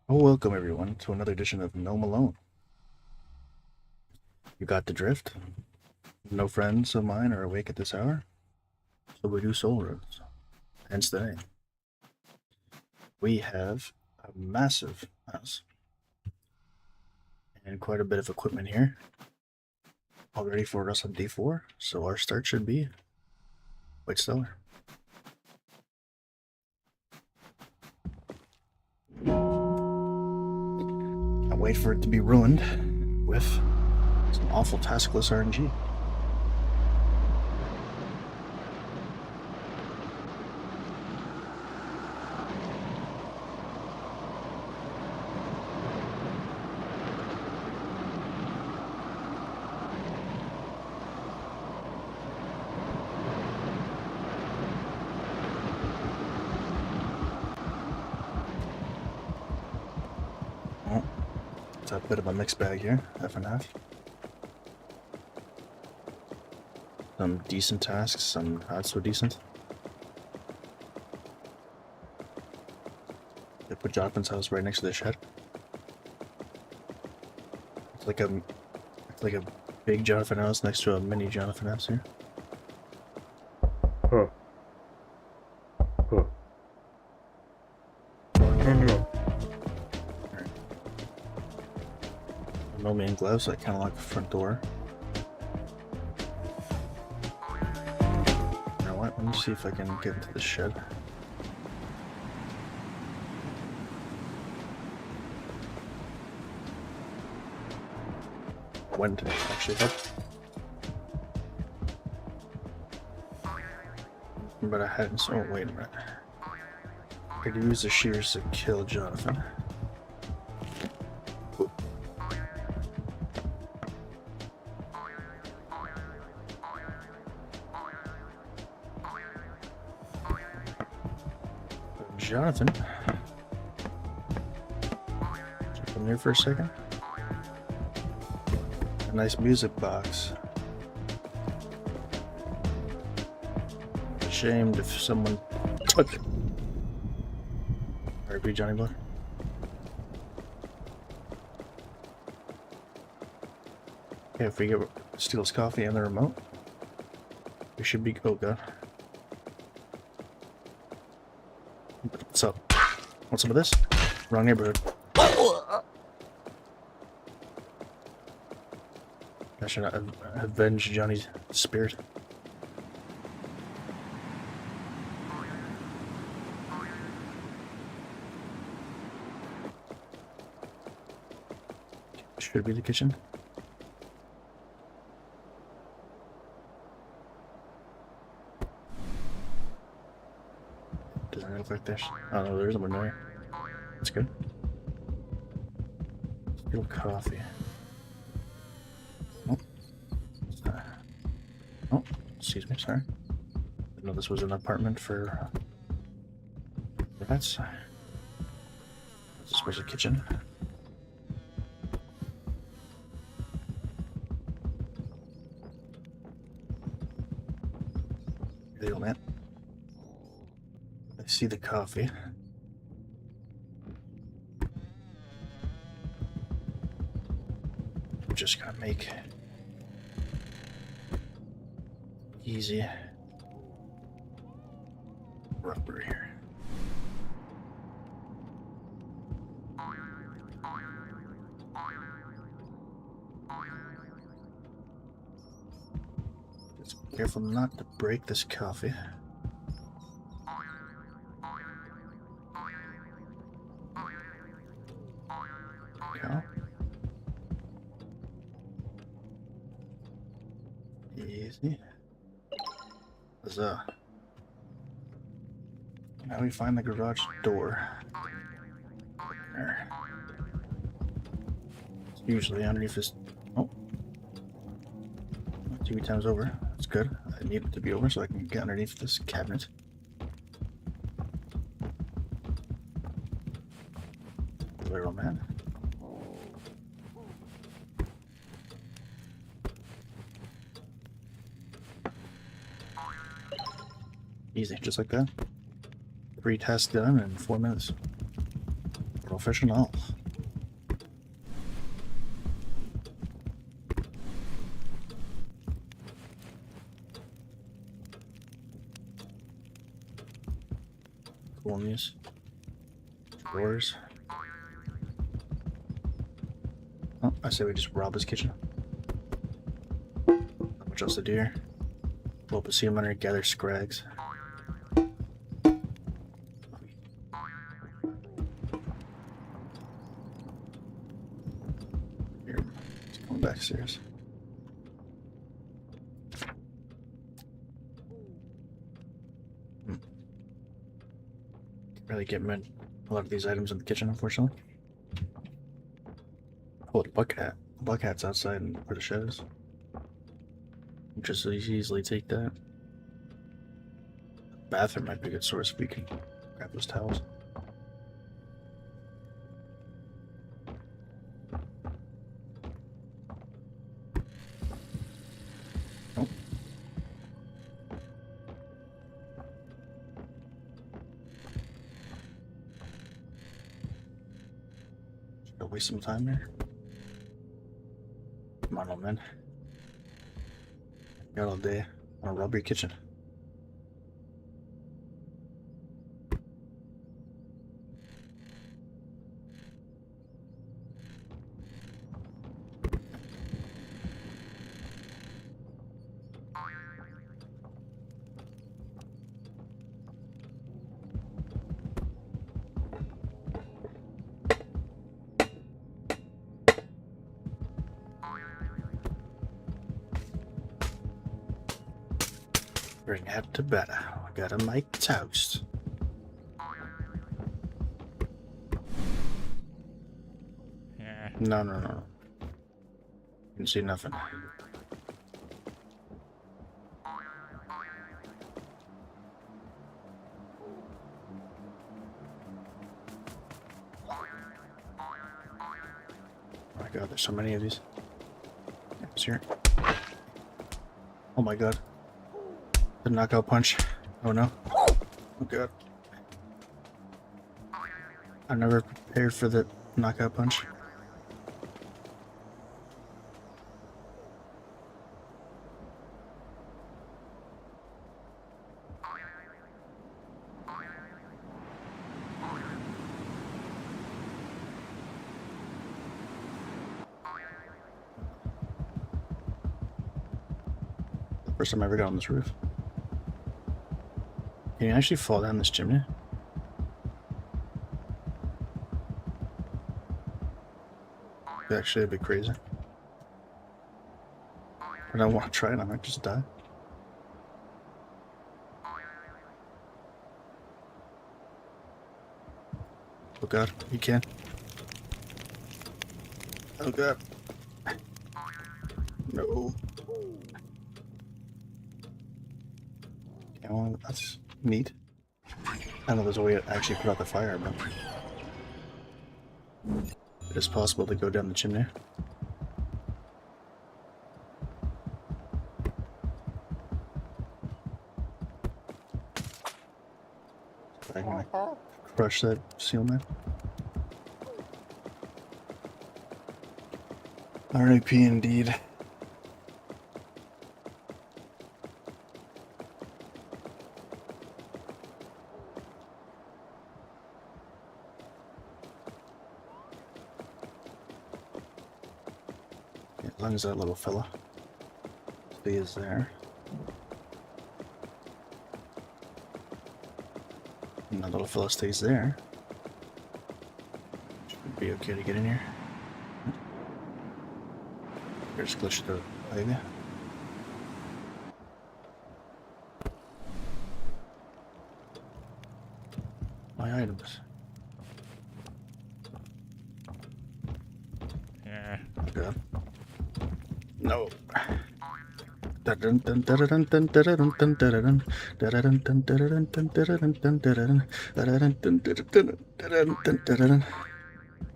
Oh, welcome everyone to another edition of Gnome Alone. You got the drift? No friends of mine are awake at this hour, so we do soul roads. Hence the name. We have a massive house and quite a bit of equipment here, all ready for us on D4, so our start should be quite stellar. Can't wait for it to be ruined with some awful taskless RNG. Well, it's a bit of a mixed bag here, half and half. Some decent tasks, some not so decent. They put Jonathan's house right next to the shed. It's like a big Jonathan house next to a mini Jonathan house here. Huh. Huh. No. Alright. No man gloves, so I kinda lock the front door. You know what? Let me see if I can get into the shed. When did it actually help? But I hadn't. Oh, wait a minute. I could use the shears to kill Jonathan. Ooh. Jonathan. Come here for a second. A nice music box. Ashamed if someone took it. RP Johnny Boy. Okay, if we get Steel's coffee and the remote, we should be. Oh god. What's up? Want some of this? Wrong neighborhood. I should not avenge Johnny's spirit. Should be the kitchen. Doesn't look like there's. Oh no, there is a window there. That's good. Steel coffee. Oh. Oh, excuse me, sorry. Didn't know this was an apartment for rats. This was a kitchen. There you go, man. I see the coffee. We're just gonna make easy rubber here. Just be careful not to break this coffee. Go. Easy. Huzzah. Now we find the garage door. There. It's usually underneath this. Oh. 2 times over. That's good. I need it to be over so I can get underneath this cabinet. Little man. Easy, just like that. 3 tasks done in 4 minutes. Professional. Cool news. Drawers. Oh, I say we just rob his kitchen. Not much else to do here. Pull up a sea miner, gather scrags. Here, let's go back stairs. Can't really get a lot of these items in the kitchen, unfortunately. Oh, the bucket hat. The bucket hat's outside and where the shed is. Just so easily take that. Bathroom might be a good source if we can grab those towels. Oh. Should I waste some time there? Come on, old man. Got all day. I want to rob your kitchen. Bring out to bed. I gotta make toast. Yeah. No. Didn't see nothing. Oh my god, there's so many of these. It's here. Oh my god. The knockout punch. Oh no. Oh god. I'm never prepared for the knockout punch. First time I ever got on this roof. Can you actually fall down this chimney? It'd actually be crazy. I don't want to try it, I might just die. Oh god, you can. Oh god. No. Well, that's neat. I know there's a way to actually put out the fire, but it is possible to go down the chimney. I'm gonna crush that seal man. RIP indeed. As long as that little fella stays there. And that little fella stays there. Should be okay to get in here. Here's glitch the ivy. My items. Yeah. Oh god. No.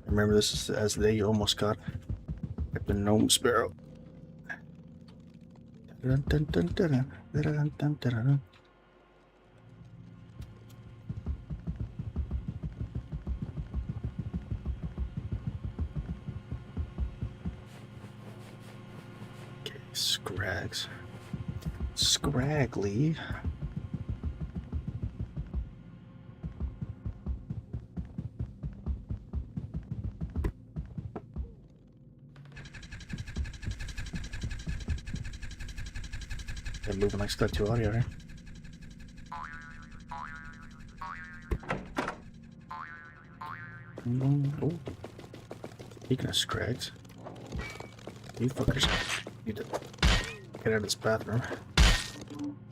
Remember this is as they almost got the gnome sparrow. Scrags. Scraggly. They're moving like stuck to audio here. Oh. Speaking of scrags, you fuckers need to get out of this bathroom. I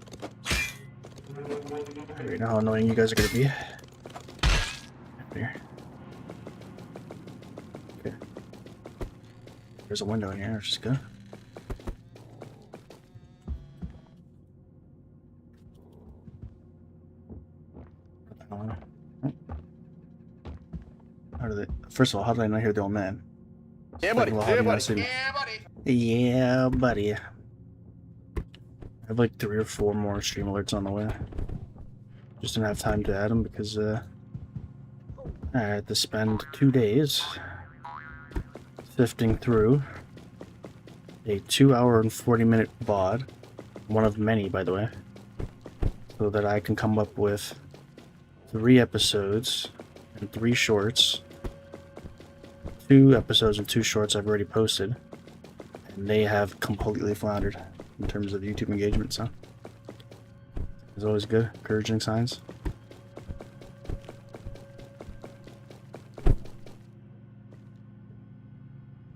already know how annoying you guys are gonna be. Here. Okay. There's a window in here, which is good. How do they? First of all, how did I not hear the old man? Yeah, buddy. Second of all, how Yeah, do you not buddy. see me? Yeah, buddy. Yeah, buddy. I have like 3 or 4 more stream alerts on the way. Just didn't have time to add them because I had to spend 2 days sifting through a 2-hour and 40-minute VOD, one of many, by the way, so that I can come up with 3 episodes and 3 shorts. 2 episodes and 2 shorts I've already posted, and they have completely floundered in terms of YouTube engagement, so it's always good, encouraging signs.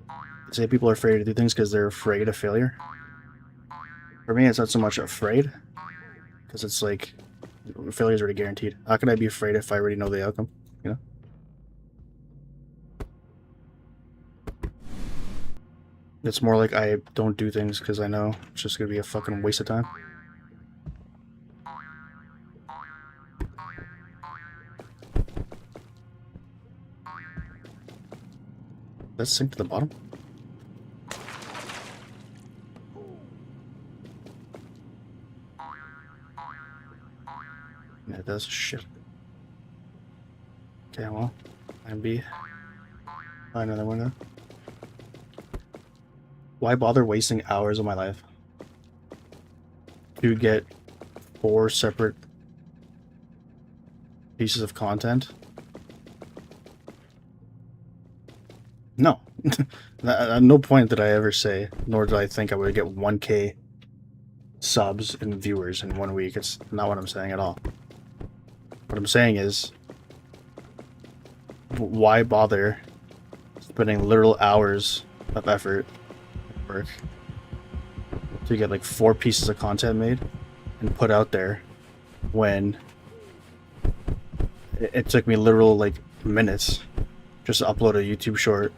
They say people are afraid to do things because they're afraid of failure. For me, it's not so much afraid, because it's like failure is already guaranteed. How can I be afraid if I already know the outcome? You know. It's more like I don't do things because I know it's just gonna be a fucking waste of time. Let's sink to the bottom. Yeah, it does. Shit. Okay, well, plan B. Find another window. Why bother wasting hours of my life to get 4 separate pieces of content? No. At no point did I ever say, nor did I think I would get 1K subs and viewers in 1 week. It's not what I'm saying at all. What I'm saying is, why bother spending literal hours of effort work to get like 4 pieces of content made and put out there when it took me literal like minutes just to upload a YouTube short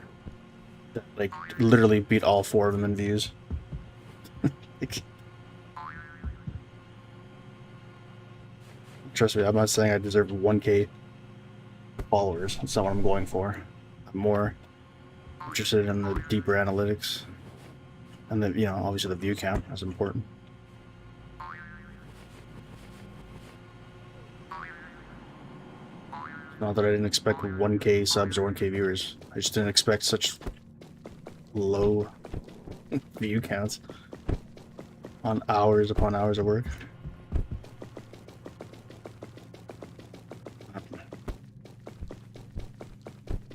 that like literally beat all 4 of them in views. Like, trust me, I'm not saying I deserve 1K followers. That's not what I'm going for. I'm more interested in the deeper analytics. And then, you know, obviously the view count is important. Not that I didn't expect 1K subs or 1K viewers. I just didn't expect such low view counts on hours upon hours of work. I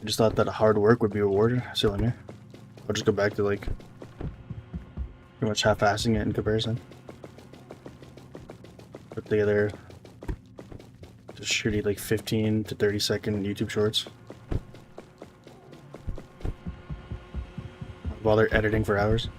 just thought that hard work would be rewarded. Silly me. I'll just go back to like pretty much half-assing it in comparison. Put together just shitty like 15 to 30 second YouTube shorts. While they're editing for hours.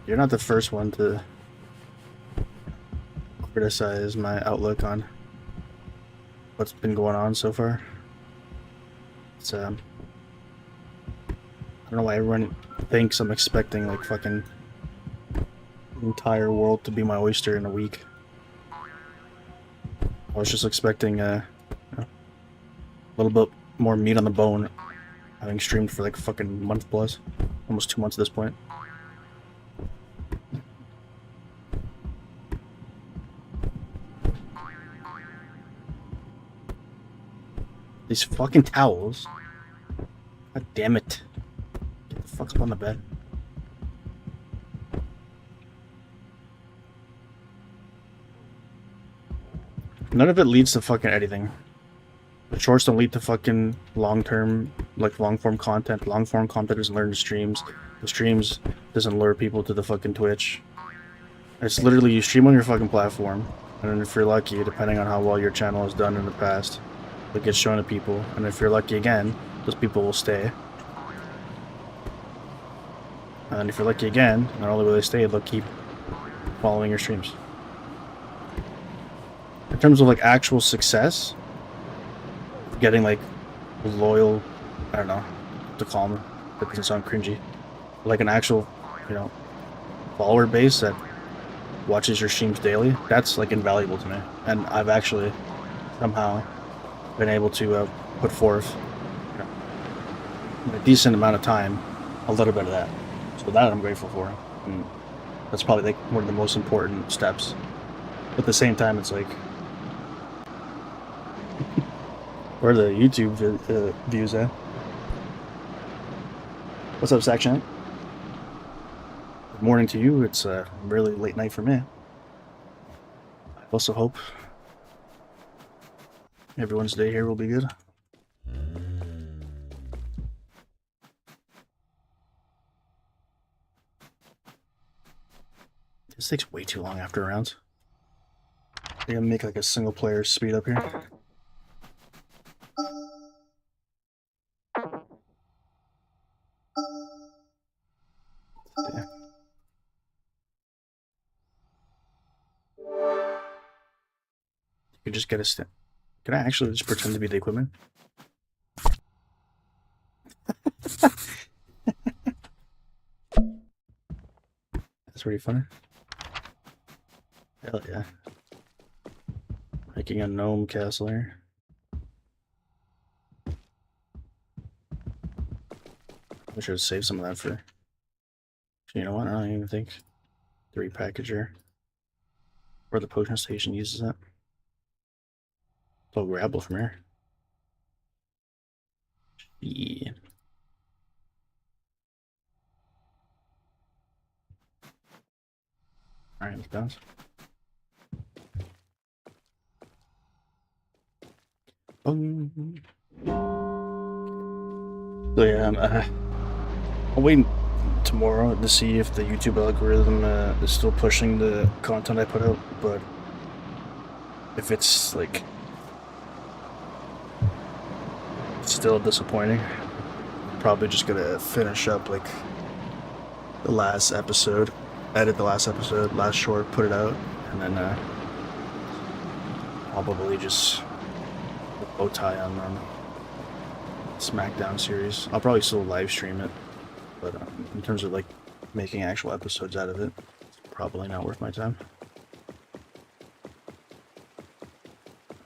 You're not the first one to criticize my outlook on what's been going on so far. It's I don't know why everyone thinks I'm expecting like fucking the entire world to be my oyster in a week. I was just expecting a little bit more meat on the bone, having streamed for like a fucking month plus, almost 2 months at this point. These fucking towels. God damn it. Get the fuck up on the bed. None of it leads to fucking anything. The shorts don't lead to fucking long-term, like long-form content. Long-form content doesn't learn to streams. The streams doesn't lure people to the fucking Twitch. It's literally you stream on your fucking platform, and if you're lucky, depending on how well your channel has done in the past, it gets shown to people. And if you're lucky again, those people will stay. And then if you're lucky again, not only will they stay, they'll keep following your streams. In terms of like actual success, getting like loyal, I don't know what to call them, that doesn't sound cringy, like an actual, you know, follower base that watches your streams daily, that's like invaluable to me. And I've actually somehow been able to put forth, you know, in a decent amount of time, a little bit of that. So that I'm grateful for. And that's probably like one of the most important steps. But at the same time, it's like, where are the YouTube views at? What's up, Section? Good morning to you. It's a really late night for me. I also hope everyone's day here will be good. This takes way too long after rounds. I gotta make like a single player speed up here. Yeah. You could just get a stand. Can I actually just pretend to be the equipment? That's pretty funny. Hell yeah. Making a gnome castle here. I should save some of that for. You know what? I don't even think 3 packager. Where the potion station uses it. Oh, grapple from here. Yeah. Alright, let's bounce. So yeah, I'm waiting tomorrow to see if the YouTube algorithm is still pushing the content I put out, but if it's like still disappointing, I'm probably just gonna finish up like the last episode, edit the last episode, last short, put it out, and then probably just bow tie on SmackDown series. I'll probably still live stream it, but in terms of like making actual episodes out of it, it's probably not worth my time.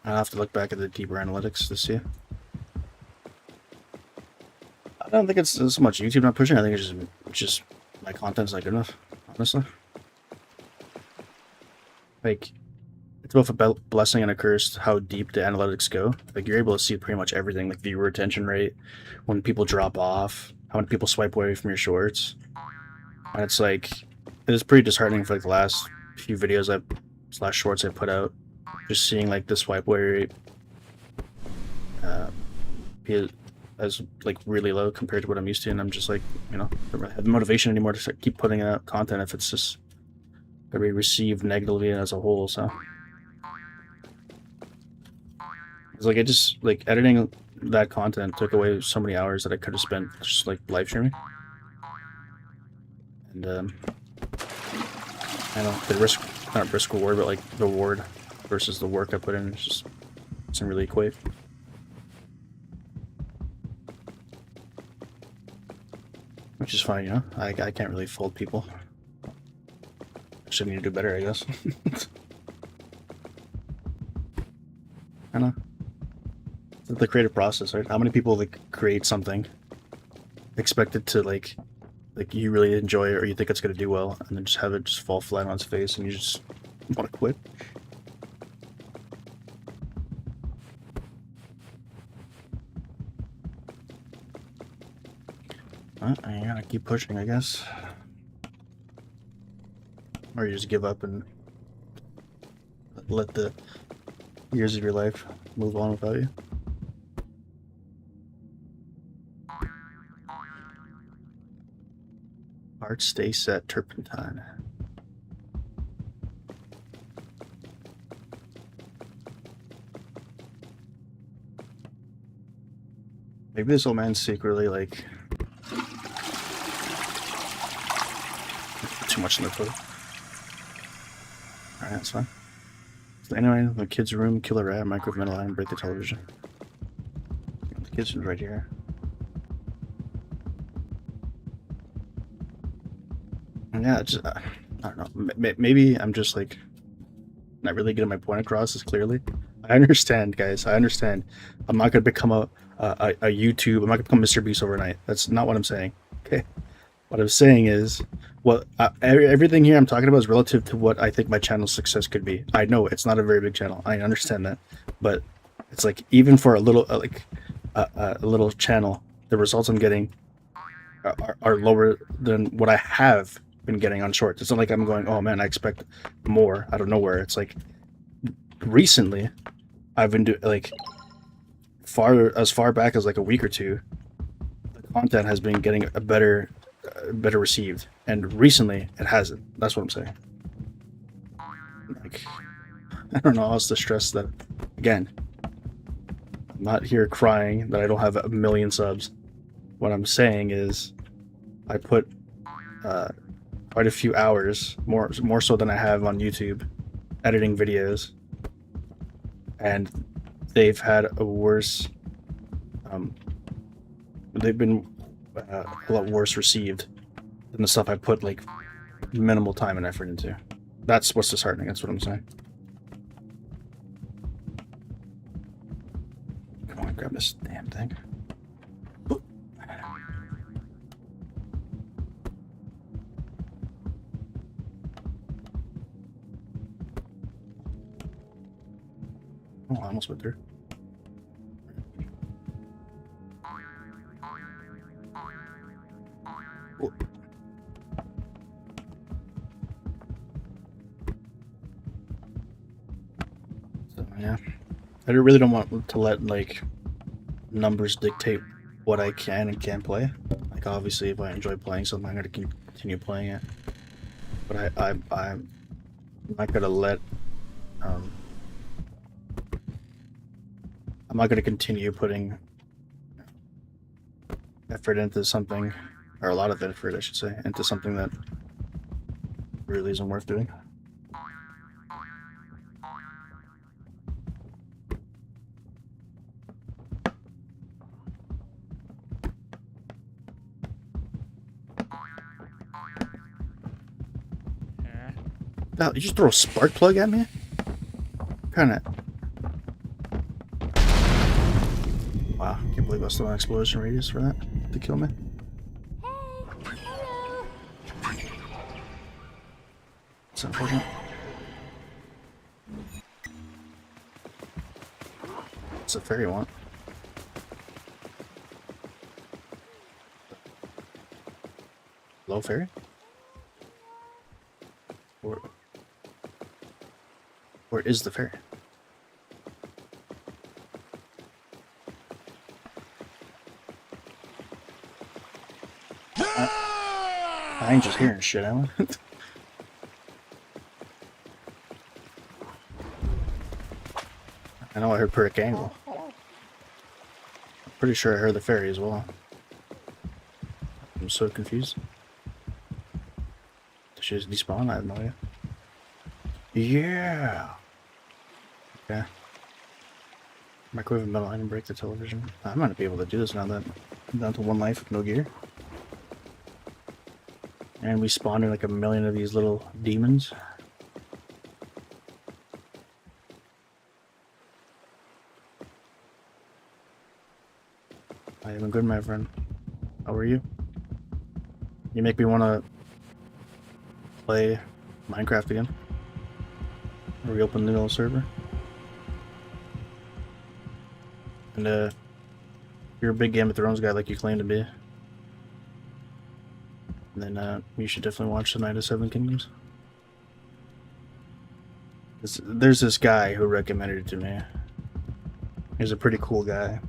I'll have to look back at the deeper analytics to see. I don't think it's so much YouTube not pushing. I think it's just my content's not good enough, honestly. Like, it's both a blessing and a curse how deep the analytics go. Like, you're able to see pretty much everything, like viewer retention rate, when people drop off, how many people swipe away from your shorts. And it's like, it's pretty disheartening for like the last few videos slash shorts I put out. Just seeing like the swipe away rate be as like really low compared to what I'm used to, and I'm just like, you know, I don't have the motivation anymore to keep putting out content if it's just gonna be received negatively as a whole. So it's like, it just like editing that content took away so many hours that I could have spent just like live streaming. And I don't know, the risk, not risk reward, but like reward versus the work I put in, just doesn't really equate. Which is fine, you know. I can't really fold people. I should need to do better, I guess. I don't know. It's like the creative process, right? How many people like create something, expect it to like you really enjoy it or you think it's gonna do well, and then just have it just fall flat on its face and you just want to quit? Well, you gotta keep pushing, I guess. Or you just give up and let the years of your life move on without you. Heart stay set turpentine. Maybe this old man's secretly like too much in the photo. Alright, that's fine. So anyway, the kid's room, kill a rat, microwave metal iron, break the television. The kitchen's right here. And yeah, just, I don't know. Maybe I'm just like not really getting my point across as clearly. I understand, guys. I understand. I'm not gonna become a YouTube. I'm not gonna become Mr. Beast overnight. That's not what I'm saying. Okay. What I'm saying is, everything here I'm talking about is relative to what I think my channel's success could be. I know it's not a very big channel. I understand that, but it's like even for a little a little channel, the results I'm getting are lower than what I have been getting on shorts. It's not like I'm going, oh man, I expect more out of nowhere. It's like recently I've been doing like as far back as like a week or two, the content has been getting a better received, and recently it hasn't. That's what I'm saying. Like, I don't know how else to stress that. Again, I'm not here crying that I don't have a million subs. What I'm saying is I put quite a few hours, more so than I have on YouTube, editing videos, and they've had a worse they've been a lot worse received than the stuff I put like minimal time and effort into. That's what's disheartening. That's what I'm saying. Come on, grab this damn thing. Oh, I almost went through. So, yeah. I really don't want to let, like, numbers dictate what I can and can't play. Like, obviously, if I enjoy playing something, I'm going to continue playing it. But I'm not going to let... I'm not going to continue putting effort into something, or a lot of effort, I should say, into something that really isn't worth doing. Now, you just throw a spark plug at me? Kind of. Wow, can't believe I still have an explosion radius for that to kill me. It's unfortunate. What's a fairy want? Low fairy? Where is the fairy? I ain't just hearing shit, am I? I know I heard Perk Angle. I'm pretty sure I heard the fairy as well. I'm so confused. Did she just despawn? I have no idea. Yeah! Okay. Microwave metal item, break the television. I'm gonna be able to do this now that I'm down to one life with no gear. And we spawned in like a million of these little demons. I am good, my friend. How are you? You make me want to play Minecraft again. Reopen the little server. And you're a big Game of Thrones guy like you claim to be. And then you should definitely watch The Night of Seven Kingdoms. There's this guy who recommended it to me. He's a pretty cool guy.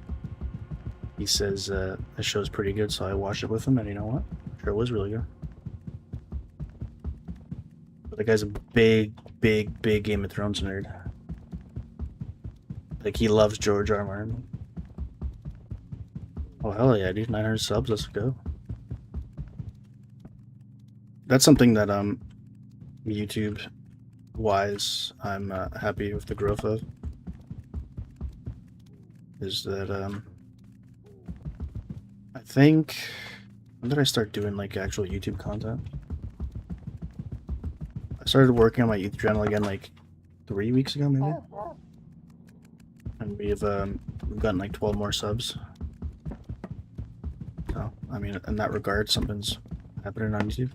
He says the show's pretty good, so I watched it with him, and you know what? Sure, it was really good. But the guy's a big Game of Thrones nerd. Like, he loves George R. R. Martin. Oh, hell yeah, dude. 900 subs, let's go. That's something that, YouTube-wise, I'm happy with the growth of. Is that, I think... When did I start doing, like, actual YouTube content? I started working on my YouTube channel again, like, 3 weeks ago, maybe? And we've gotten, like, 12 more subs. So, I mean, in that regard, something's happening on YouTube.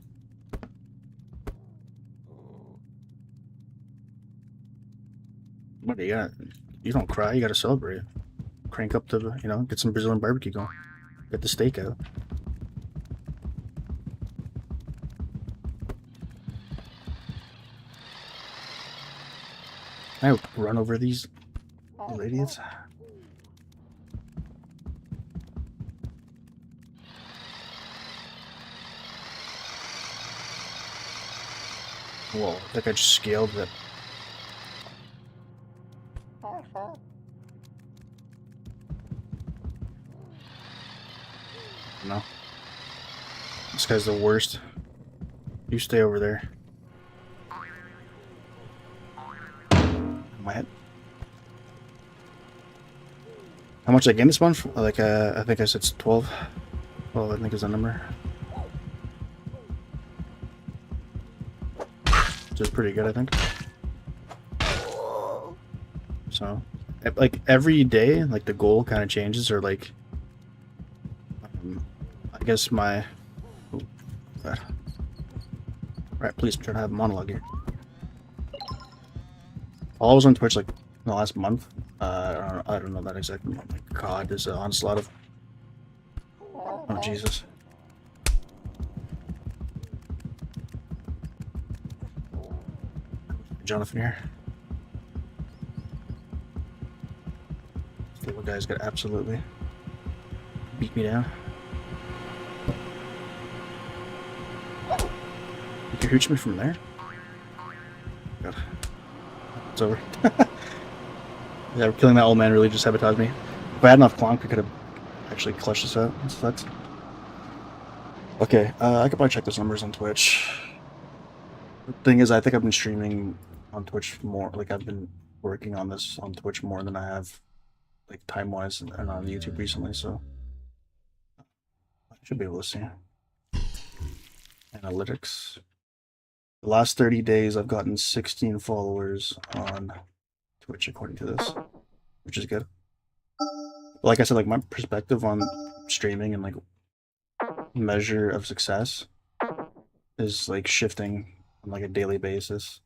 What do you got? You don't cry, you gotta celebrate. Crank up the, you know, get some Brazilian barbecue going. Get the steak out. I run over these little idiots. Whoa, I think I just scaled it. No. This guy's the worst. You stay over there. My head. How much I gain this month? Like, I think I said 12. 12, I think is the number. Which is pretty good, I think. So, like, every day, like, the goal kind of changes, or, like, I guess my... Oh, God. Right, please, I'm trying to have a monologue here. I was on Twitch, like, in the last month. I don't know that exactly. Oh my God, there's an onslaught of... Oh, Jesus. Jonathan here. This little guy's got absolutely beat me down. You can hooch me from there? God. It's over. Yeah, killing that old man really just sabotaged me. If I had enough clonk, I could have actually clutched this out. This sucks. Okay, I could probably check those numbers on Twitch. The thing is, I think I've been streaming on Twitch more. Like, I've been working on this on Twitch more than I have, like, time-wise, and on YouTube recently, so I should be able to see. Analytics. The last 30 days, I've gotten 16 followers on Twitch, according to this, which is good. Like I said, like, my perspective on streaming and, like, measure of success is, like, shifting on, like, a daily basis.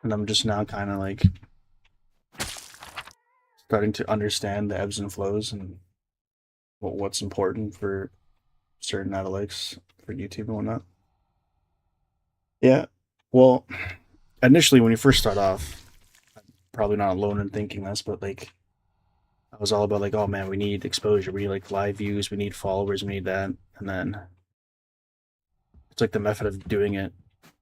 And I'm just now kind of, like, starting to understand the ebbs and flows and what's important for certain analytics for YouTube and whatnot. Yeah, well, initially when you first start off, probably not alone in thinking this, but, like, I was all about, like, oh man, we need exposure, we need, like, live views, we need followers, we need that, and then it's like the method of doing it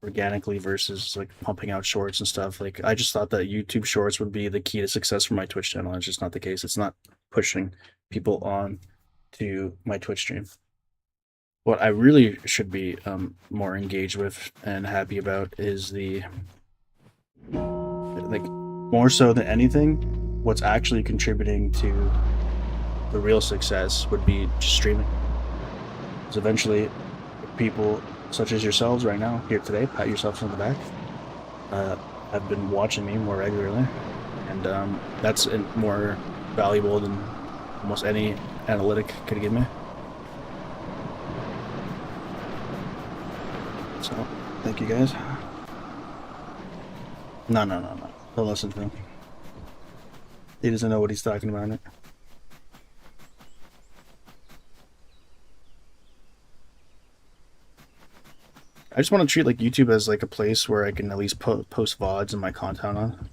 organically versus, like, pumping out shorts and stuff. Like, I just thought that YouTube shorts would be the key to success for my Twitch channel. It's just not the case. It's not pushing people on to my Twitch stream. What I really should be more engaged with and happy about is the, like, more so than anything, what's actually contributing to the real success would be just streaming. Because eventually, people such as yourselves right now, here today, pat yourselves on the back, have been watching me more regularly, and that's more valuable than almost any analytic could give me. So, thank you guys. No. Don't listen to him. He doesn't know what he's talking about. It. I just want to treat like YouTube as like a place where I can at least post VODs and my content on.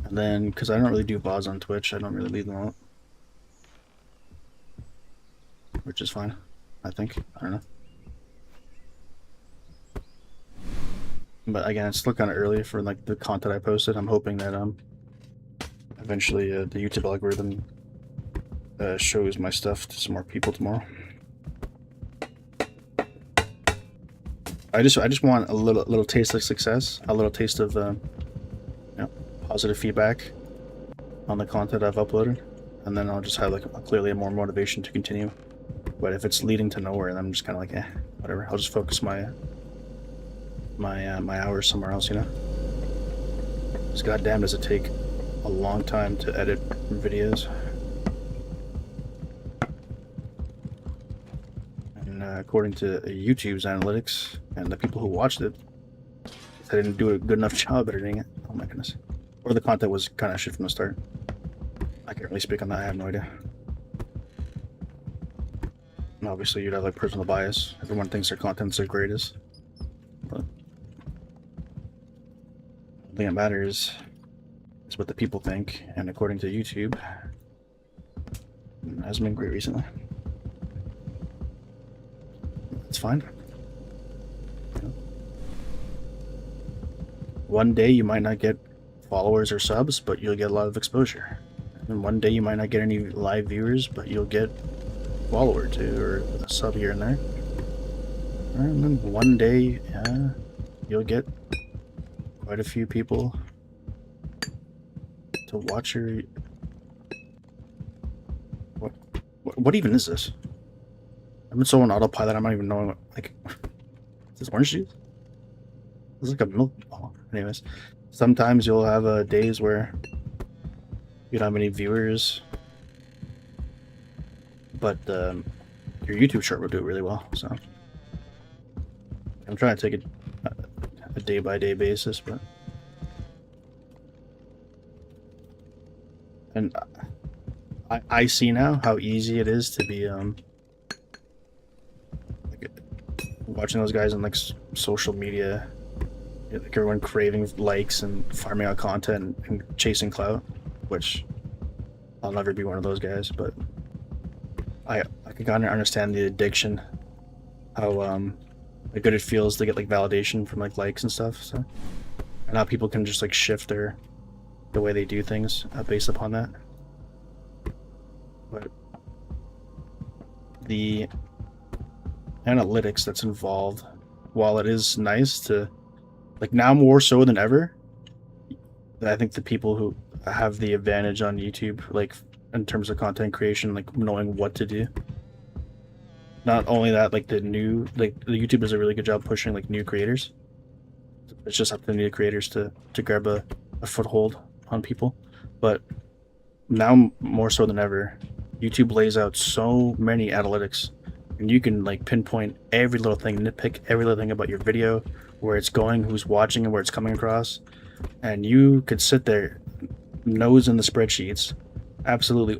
And then, because I don't really do VODs on Twitch, I don't really leave them out. Which is fine, I think. I don't know. But again, it's still kind of early for like the content I posted. I'm hoping that eventually the YouTube algorithm shows my stuff to some more people tomorrow. I just want a little taste of success, a little taste of you know, positive feedback on the content I've uploaded, and then I'll just have like clearly more motivation to continue. But if it's leading to nowhere, then I'm just kind of like, whatever. I'll just focus my hours somewhere else, you know. Because goddamn, does it take a long time to edit videos. And according to YouTube's analytics and the people who watched it, I didn't do a good enough job editing it. Oh my goodness. Or the content was kind of shit from the start. I can't really speak on that. I have no idea. And obviously, you'd have like personal bias. Everyone thinks their content's the greatest. But the thing that matters is what the people think. And according to YouTube, it hasn't been great recently. It's fine. You know? One day you might not get followers or subs, but you'll get a lot of exposure. And one day you might not get any live viewers, but you'll get a follower too, or a sub here and there. And then one day, you'll get quite a few people to watch your... What even is this? I've been so on autopilot, I'm not even knowing what, like, is this orange juice? It's like a milk ball. Anyways, sometimes you'll have days where you don't have any viewers, but your YouTube short will do really well. So I'm trying to take it a day-by-day basis, but and I see now how easy it is to be watching those guys on like social media, like everyone craving likes and farming out content and chasing clout, which I'll never be one of those guys, but I can kind of understand the addiction, how like good it feels to get like validation from like likes and stuff. So, and how people can just like shift the way they do things based upon that. But the analytics that's involved, while it is nice to, like now more so than ever, I think the people who have the advantage on YouTube, like in terms of content creation, like knowing what to do. Not only that, like the YouTube does a really good job pushing like new creators. It's just up to the new creators to grab a foothold on people. But now more so than ever, YouTube lays out so many analytics, and you can like pinpoint every little thing, nitpick every little thing about your video, where it's going, who's watching, and where it's coming across. And you could sit there, nose in the spreadsheets, absolutely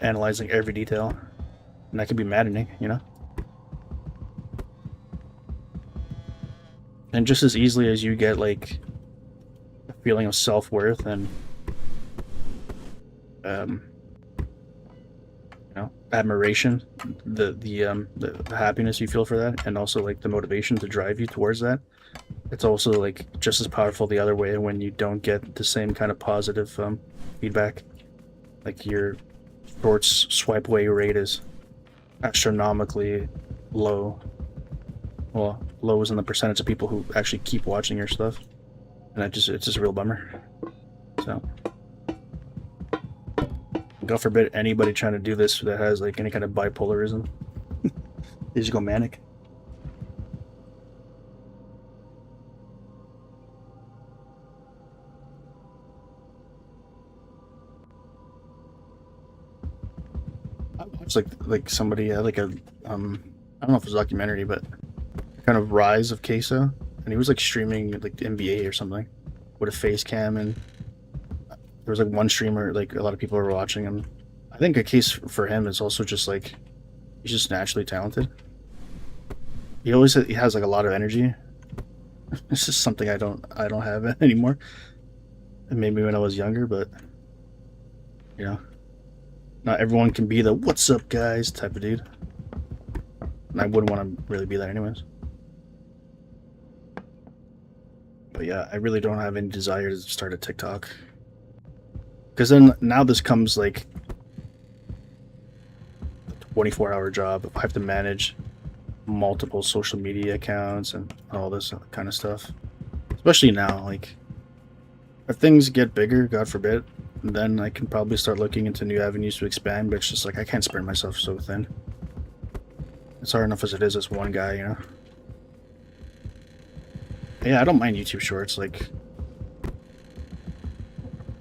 analyzing every detail, and that could be maddening, you know. And just as easily as you get like a feeling of self-worth and you know, admiration, the happiness you feel for that, and also like the motivation to drive you towards that, it's also like just as powerful the other way when you don't get the same kind of positive feedback. Like your shorts swipe away rate is astronomically low. Well, low is in the percentage of people who actually keep watching your stuff, and it's just a real bummer. So God forbid anybody trying to do this that has like any kind of bipolarism. They just go manic. I watched like somebody had like a I don't know if it was a documentary, but kind of rise of queso, and he was like streaming like the NBA or something with a face cam, and there was like one streamer, like a lot of people were watching him. I think a case for him is also just like he's just naturally talented. he has like a lot of energy. It's just something I don't have anymore. And maybe when I was younger, but you know, not everyone can be the "what's up, guys" type of dude. And I wouldn't want to really be that anyways. But yeah, I really don't have any desire to start a TikTok. Because then now this comes like a 24-hour job. If I have to manage multiple social media accounts and all this kind of stuff. Especially now, like, if things get bigger, God forbid, then I can probably start looking into new avenues to expand, but it's just like I can't spread myself so thin. It's hard enough as it is as one guy, you know? Yeah, I don't mind YouTube Shorts. Like,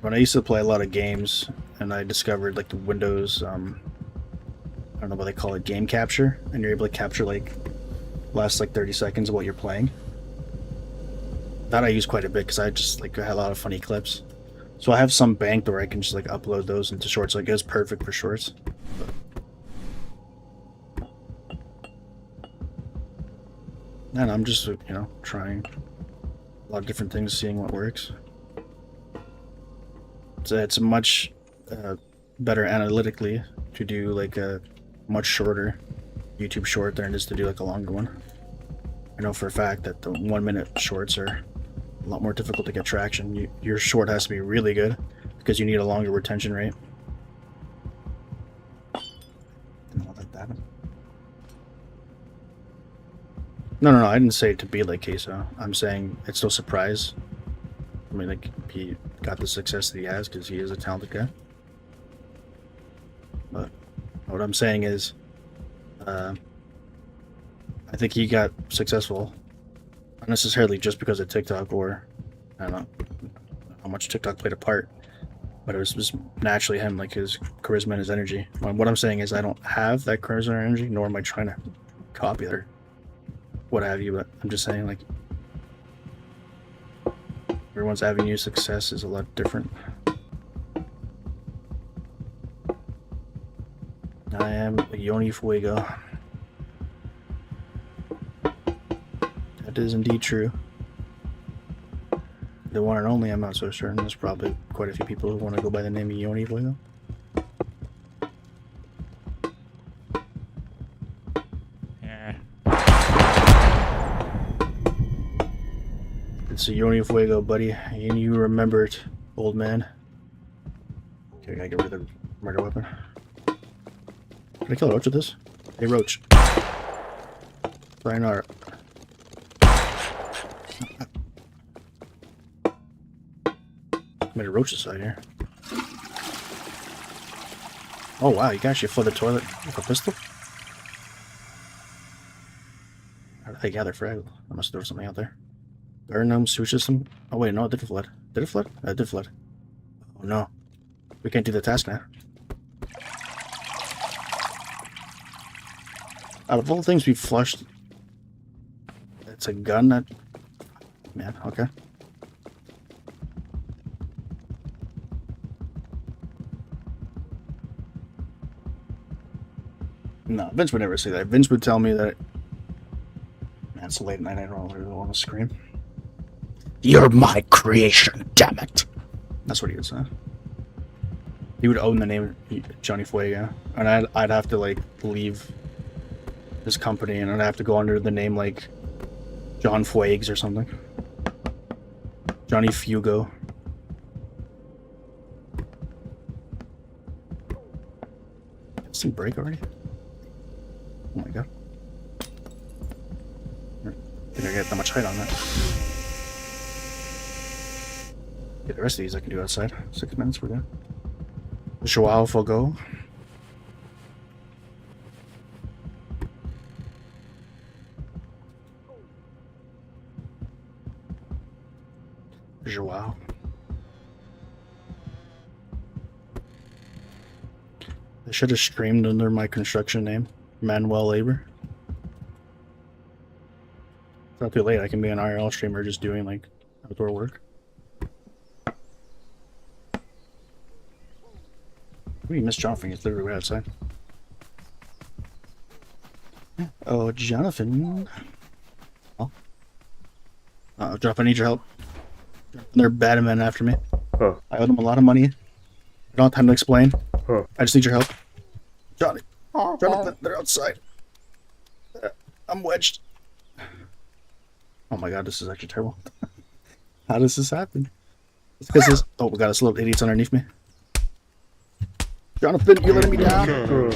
when I used to play a lot of games, and I discovered like the Windows, I don't know what they call it, game capture, and you're able to capture like last like 30 seconds of what you're playing. That I use quite a bit because I just like had a lot of funny clips. So I have some banked where I can just like upload those into Shorts. Like it's perfect for Shorts. And I'm just, you know, trying a lot of different things, seeing what works. It's much better analytically to do like a much shorter YouTube short than it is to do like a longer one. I know for a fact that the 1 minute shorts are a lot more difficult to get traction. Your short has to be really good because you need a longer retention rate. Didn't want that to happen. No, I didn't say it to be like Queso. I'm saying it's no surprise. I mean, like, he got the success that he has because he is a talented guy. But what I'm saying is, I think he got successful, not necessarily just because of TikTok or, I don't know how much TikTok played a part, but it was just naturally him, like his charisma and his energy. What I'm saying is I don't have that charisma or energy, nor am I trying to copy or what have you, but I'm just saying, like, everyone's avenue of success is a lot different. I am Yoni Fuego. That is indeed true. The one and only, I'm not so certain. There's probably quite a few people who want to go by the name of Yoni Fuego. Yeah. It's a Yoni Fuego, buddy, and you remember it, old man. Okay, I gotta get rid of the murder weapon. Did I kill a roach with this? Hey, roach. Reinhardt. Made a roach inside here. Oh wow, you can actually flood the toilet with a pistol? How did they gather frag? I must throw something out there. Burglin Gnomes sewage system? Oh wait, no, it didn't flood. Did it flood? It did flood. Oh no. We can't do the task now. Out of all the things we flushed, it's a gun that... Man, okay. No, Vince would never say that. Vince would tell me that... Man, it's late at night, I don't really want to scream. You're my creation, damn it! That's what he would say. He would own the name Johnny Fuego, and I'd have to, like, leave his company, and I'd have to go under the name, like, John Fuegs or something. Johnny Fugo. Did this thing break already? Oh my god. I think I get that much height on that. Yeah, the rest of these I can do outside. 6 minutes, we're good. Joao Fogo. Joao. They should have streamed under my construction name, Manuel Labor. It's not too late. I can be an IRL streamer just doing like outdoor work. We missed Jonathan. He's literally right outside. Oh, Jonathan. Drop, I need your help. They're bad men after me. Huh. I owe them a lot of money. I don't have time to explain. Huh. I just need your help. Johnny, Jonathan, they're outside. I'm wedged. Oh my god, this is actually terrible. How does this happen? It's because this. Oh, we got us little idiots underneath me. Jonathan, you're letting me down.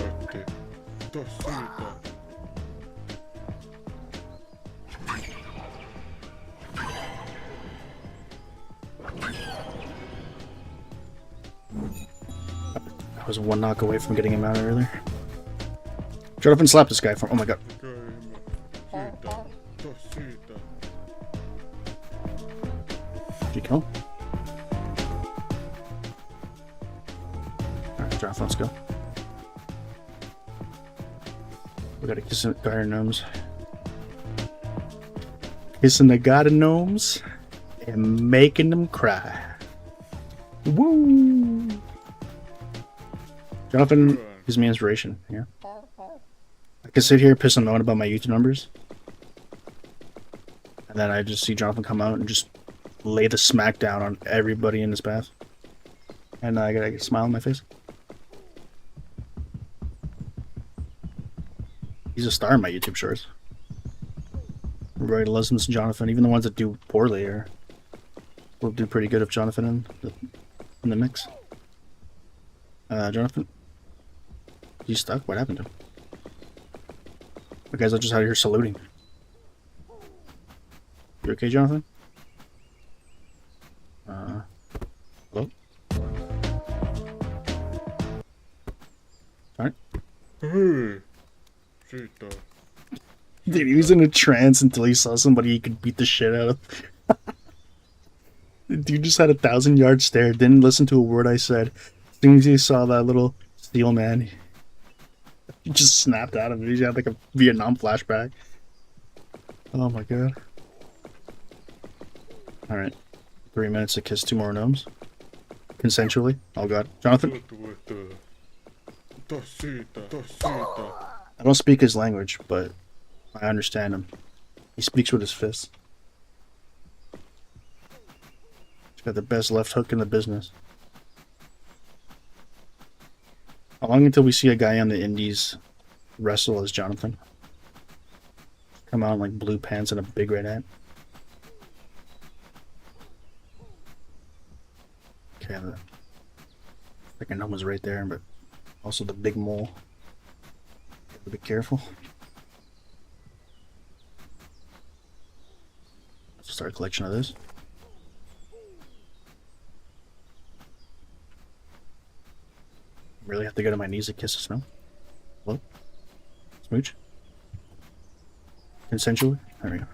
I was one knock away from getting him out earlier. Jonathan, slap this guy from. Oh my god. Did you kill him? Alright, Jonathan, let's go. We gotta kiss the garden gnomes. Kissing the garden gnomes and making them cry. Woo! Jonathan gives me inspiration. Yeah. I can sit here piss and moan about my YouTube numbers. And then I just see Jonathan come out and just lay the smack down on everybody in his path. And I get a smile on my face. He's a star in my YouTube shorts. Everybody loves Jonathan. Even the ones that do poorly will do pretty good if Jonathan in the mix. Jonathan? He's stuck? What happened to him? The guys are just out here saluting. You okay, Jonathan? Hello? Alright. Dude, he was in a trance until he saw somebody he could beat the shit out of. The dude just had a 1,000-yard stare, didn't listen to a word I said. As soon as he saw that little steel man, he just snapped out of it. He had like a Vietnam flashback. Oh my god. Alright. 3 minutes to kiss 2 more gnomes. Consensually. Oh god. Jonathan? I don't speak his language, but I understand him. He speaks with his fists. He's got the best left hook in the business. How long until we see a guy on the indies wrestle as Jonathan? Come out in like blue pants and a big red hat. Okay, the second gnome was right there, but also the big mole. Gotta be careful. Let's start a collection of this. Really have to go to my knees to kiss the snow? Hello? Smooch? Consensually? There we go.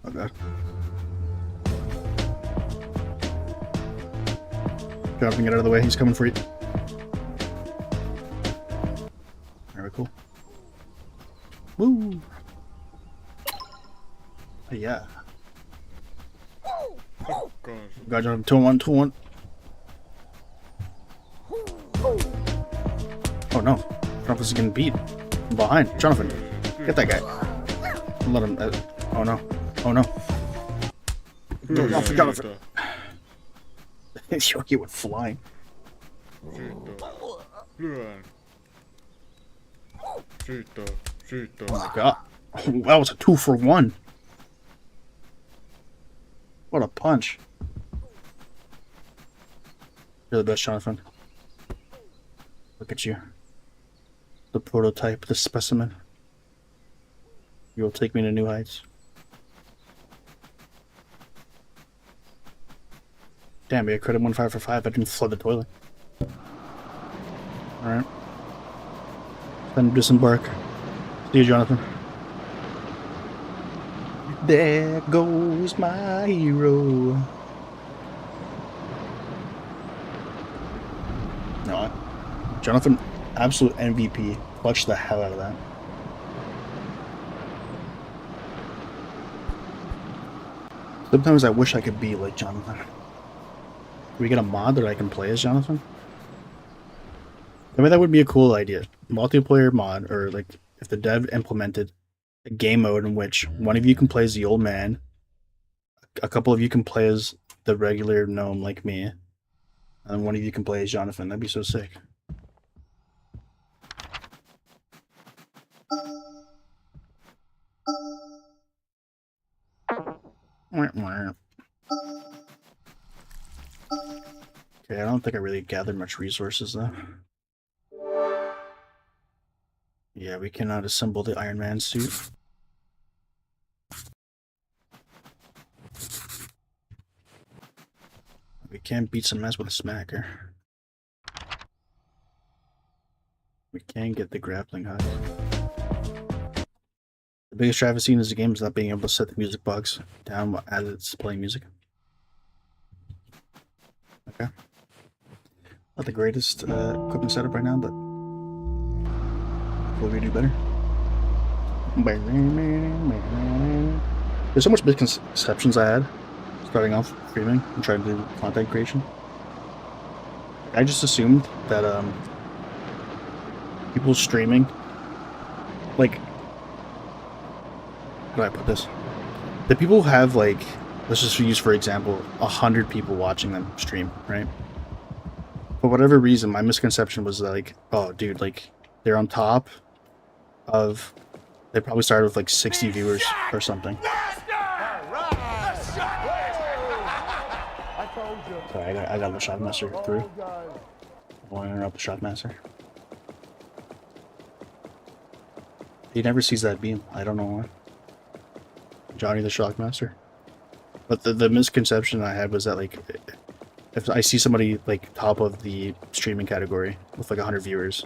Oh god. Jonathan, get out of the way. He's coming for you. Very cool. Woo! Yeah. God, Jonathan. 2-1, 2-1. Oh no. Jonathan's getting beat. I'm behind. Jonathan, get that guy. Let him. Oh no. Oh no. Jonathan. He went flying. Oh my god. That was a 2-for-1. What a punch. You're the best, Jonathan. Look at you. The prototype, the specimen. You will take me to new heights. Damn, we got credit 1 5 for 5. I didn't flood the toilet. Alright. Time to disembark. See you, Jonathan. There goes my hero. No, Jonathan, absolute MVP. Clutched the hell out of that. Sometimes I wish I could be like Jonathan. Can we get a mod that I can play as Jonathan? I mean, that would be a cool idea. Multiplayer mod, or like if the dev implemented a game mode in which one of you can play as the old man a couple of you can play as the regular gnome like me, and one of you can play as Jonathan. That'd be so sick. Okay, I don't think I really gathered much resources though. Yeah, we cannot assemble the Iron Man suit. We can beat some ass with a smacker. We can get the grappling hook. The biggest travesty in this game is not being able to set the music box down as it's playing music. Okay. Not the greatest equipment setup right now, but will we do better? There's so much misconceptions I had starting off streaming and trying to do content creation. I just assumed that people streaming, like, how do I put this? The people who have, like, let's just use for example 100 people watching them stream, right? For whatever reason, my misconception was like, oh dude, like, they're on top of, they probably started with like 60 viewers or something. Sorry, I got the Shockmaster through. I want to interrupt the Shockmaster. He never sees that beam. I don't know why. Johnny the Shockmaster. But the misconception I had was that, like, if I see somebody like top of the streaming category with like 100 viewers,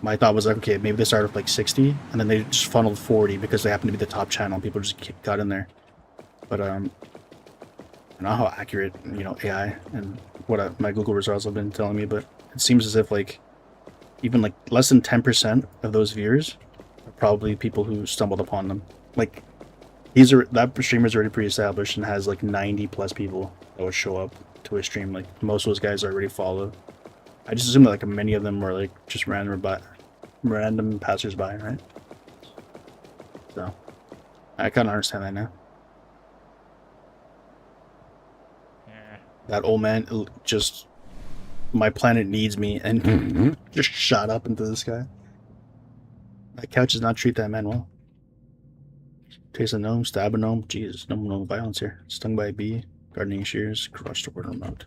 my thought was like, okay, maybe they started with like 60 and then they just funneled 40 because they happen to be the top channel and people just got in there. But I don't know how accurate, you know, AI and what my Google results have been telling me, but it seems as if like even like less than 10% of those viewers are probably people who stumbled upon them. Like, that streamer's already pre-established and has like 90 plus people that would show up to a stream. Like, most of those guys already follow. I just assume that like many of them were like just random passers-by, right? So I kind of understand that now. Yeah. That old man just, my planet needs me, and just shot up into the sky. That couch does not treat that man well. Taste a gnome, stab a gnome. Jesus, no violence here. Stung by a bee, gardening shears, crushed over remote.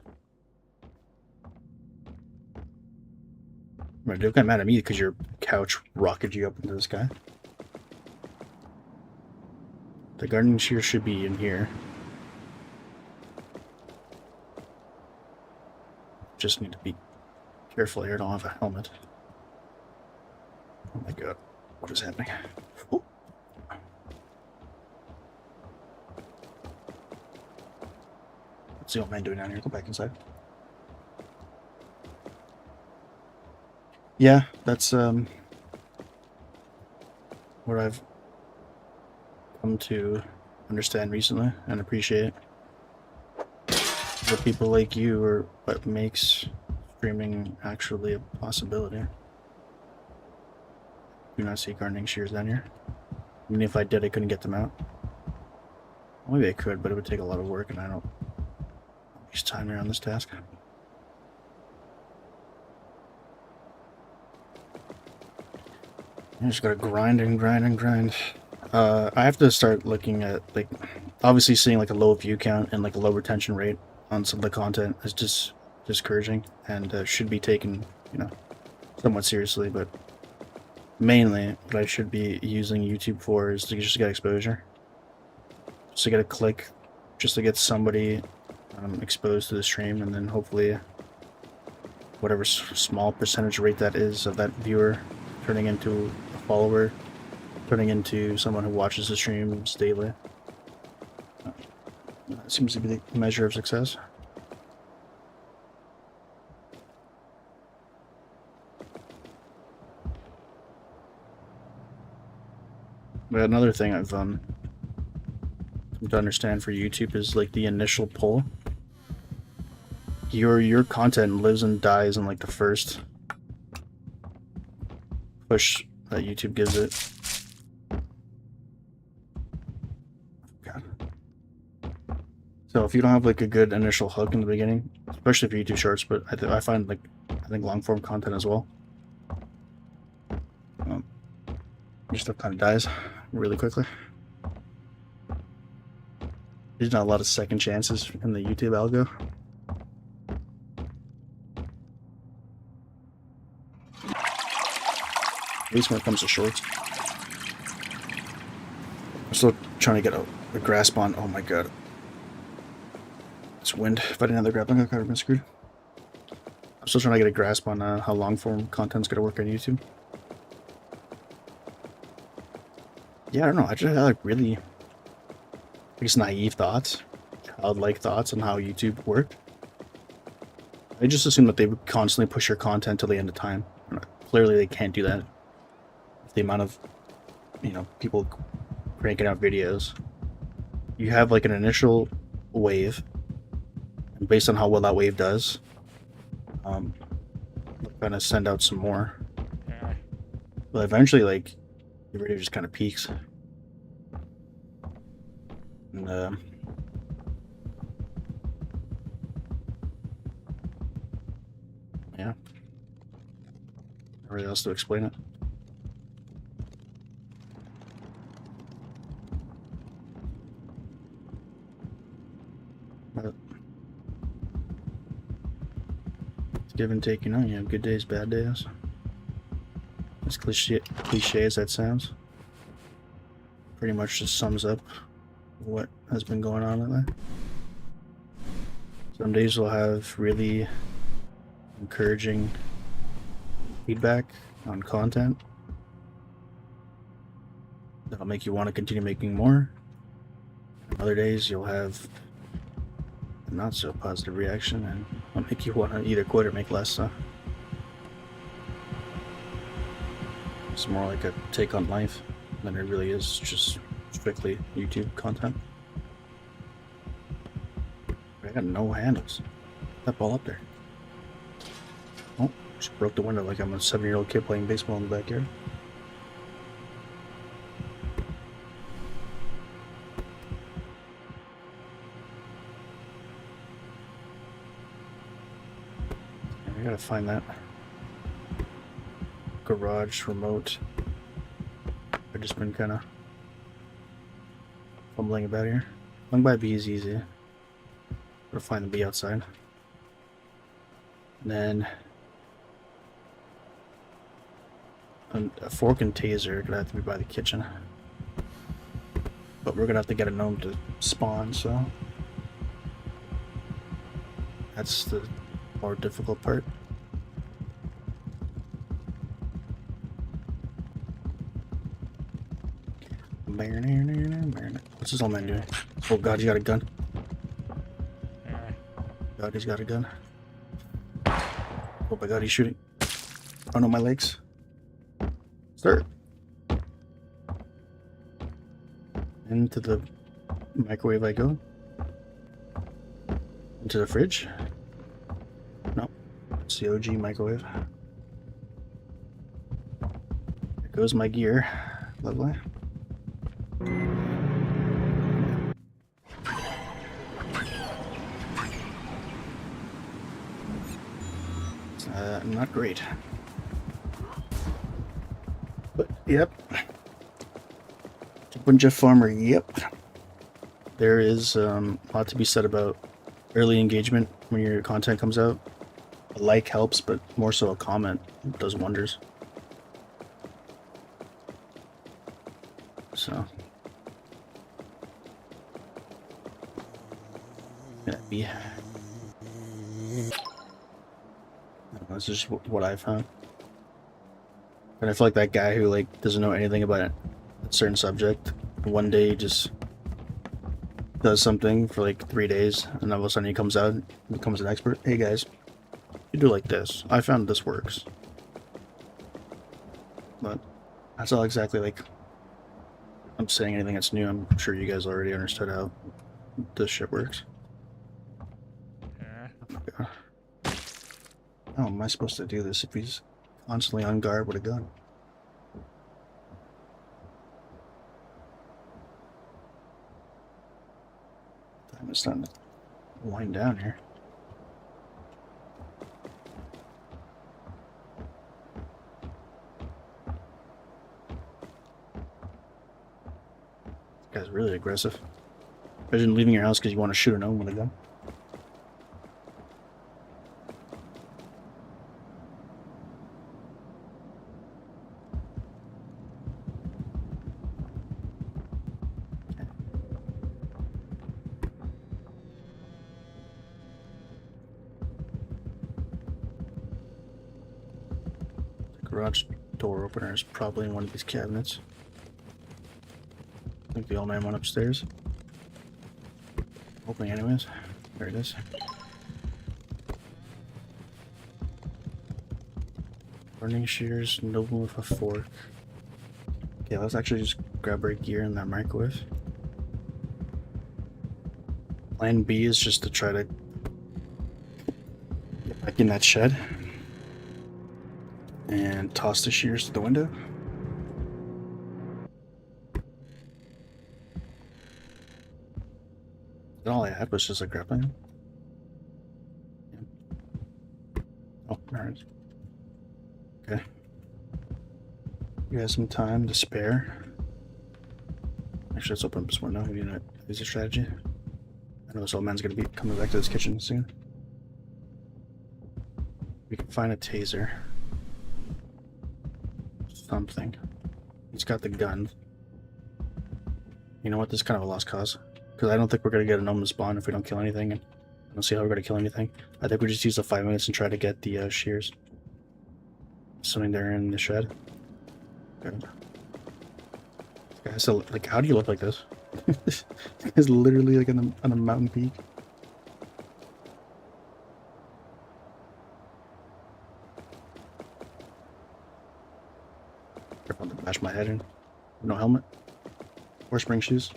Right, they're kind of mad at me because your couch rocketed you up into the sky. The gardening shears should be in here. Just need to be careful here. I don't have a helmet. Oh my god, what is happening? Ooh. What's the old man doing down here? Go back inside. Yeah, that's what I've come to understand recently and appreciate. The people like you are what makes streaming actually a possibility. Do not see gardening shears down here. I mean, if I did, I couldn't get them out. Maybe I could, but it would take a lot of work, and I don't waste time here on this task. I just gotta grind and grind and grind. I have to start looking at, like, obviously seeing like a low view count and like a low retention rate on some of the content is just discouraging, and should be taken, you know, somewhat seriously. But mainly, what I should be using YouTube for is to just get exposure, just to get a click, just to get somebody exposed to the stream, and then hopefully whatever small percentage rate that is of that viewer turning into a follower, turning into someone who watches the streams daily. That seems to be the measure of success. But another thing I've come to understand for YouTube is like the initial pull. Your content lives and dies in like the first push that YouTube gives it. God. So if you don't have like a good initial hook in the beginning, especially for YouTube Shorts, but I find like I think long form content as well, your stuff kind of dies really quickly. There's not a lot of second chances in the YouTube algo. At least when it comes to shorts. I'm still trying to get a grasp on. Oh my god. It's wind. If I didn't have the grappling hook, I would have been screwed. I'm still trying to get a grasp on how long form content's going to work on YouTube. Yeah, I don't know. I just had like really, I guess, naive thoughts, childlike thoughts on how YouTube worked. I just assumed that they would constantly push your content till the end of time. Clearly, they can't do that. With the amount of, people cranking out videos. You have like an initial wave, and based on how well that wave does, they're gonna send out some more. But eventually, like, the video just kind of peaks. And, yeah. Not really else to explain it. But it's give and take, you have good days, bad days. As cliche as that sounds, pretty much just sums up what has been going on lately. Some days we'll have really encouraging feedback on content that'll make you want to continue making more. Other days you'll have a not so positive reaction and will make you want to either quit or make less. It's more like a take on life than it really is just strictly YouTube content. I got no handles. That ball up there. Oh, just broke the window like I'm a 7-year-old kid playing baseball in the backyard. I gotta find that garage remote. I've just been kind of fumbling about here. Long by B is easy. Gotta find the bee outside. And then a fork and taser gonna have to be by the kitchen. But we're gonna have to get a gnome to spawn, so that's the more difficult part. What's this old man doing? Oh god, he's got a gun. God, he's got a gun. Oh my god, he's shooting. Oh no, my legs. Start. Into the microwave I go. Into the fridge. No, it's the OG microwave. There goes my gear. Lovely. Not great. But, yep. Jeff Farmer, yep. There is a lot to be said about early engagement when your content comes out. A like helps, but more so a comment does wonders. So. Yeah. That's just what I found. And I feel like that guy who like doesn't know anything about a certain subject, one day just does something for like 3 days, and all of a sudden he comes out and becomes an expert. Hey guys, you do like this. I found this works. But that's not exactly like I'm saying anything that's new. I'm sure you guys already understood how this shit works. Oh my god. How am I supposed to do this if he's constantly on guard with a gun? Time is done. wind down here. This guy's really aggressive. Imagine leaving your house because you want to shoot a gnome with a gun. Garage door opener is probably in one of these cabinets. I think the old man went upstairs. Opening anyways. There it is. Burning shears, no with a fork. Okay, let's actually just grab our gear in that microwave. Plan B is just to try to get back in that shed and toss the shears to the window. And all I had was just a grappling hook. Oh, there it is. Okay. You have some time to spare. Actually, let's open up this window. Maybe use a strategy. I know this old man's gonna be coming back to this kitchen soon. We can find a taser. Something. He's got the gun. You know what? This is kind of a lost cause. Because I don't think we're going to get a gnome to spawn if we don't kill anything. And I don't see how we're going to kill anything. I think we just use the 5 minutes and try to get the shears. Assuming they're in the shed. Good. So, like, how do you look like this? This guy's literally like on a mountain peak. Careful to bash my head in. No helmet. Or spring shoes.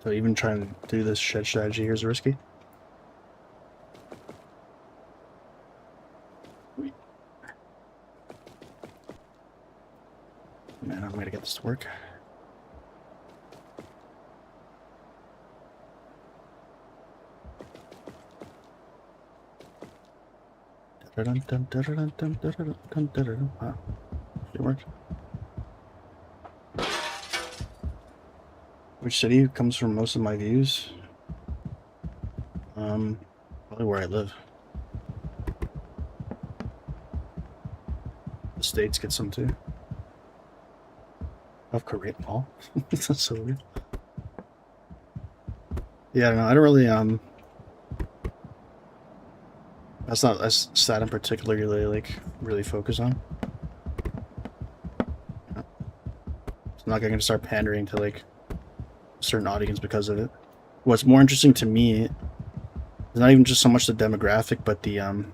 So even trying to do this shed strategy here is risky. Man, I'm gonna get this to work. Wow, it worked. Which city comes from most of my views? Probably where I live. The States get some too. Of Korea, Paul. That's so weird. Yeah, I don't know. I don't really that's not a stat in particular like really focus on. So I'm not gonna start pandering to like a certain audience because of it. What's more interesting to me is not even just so much the demographic, but the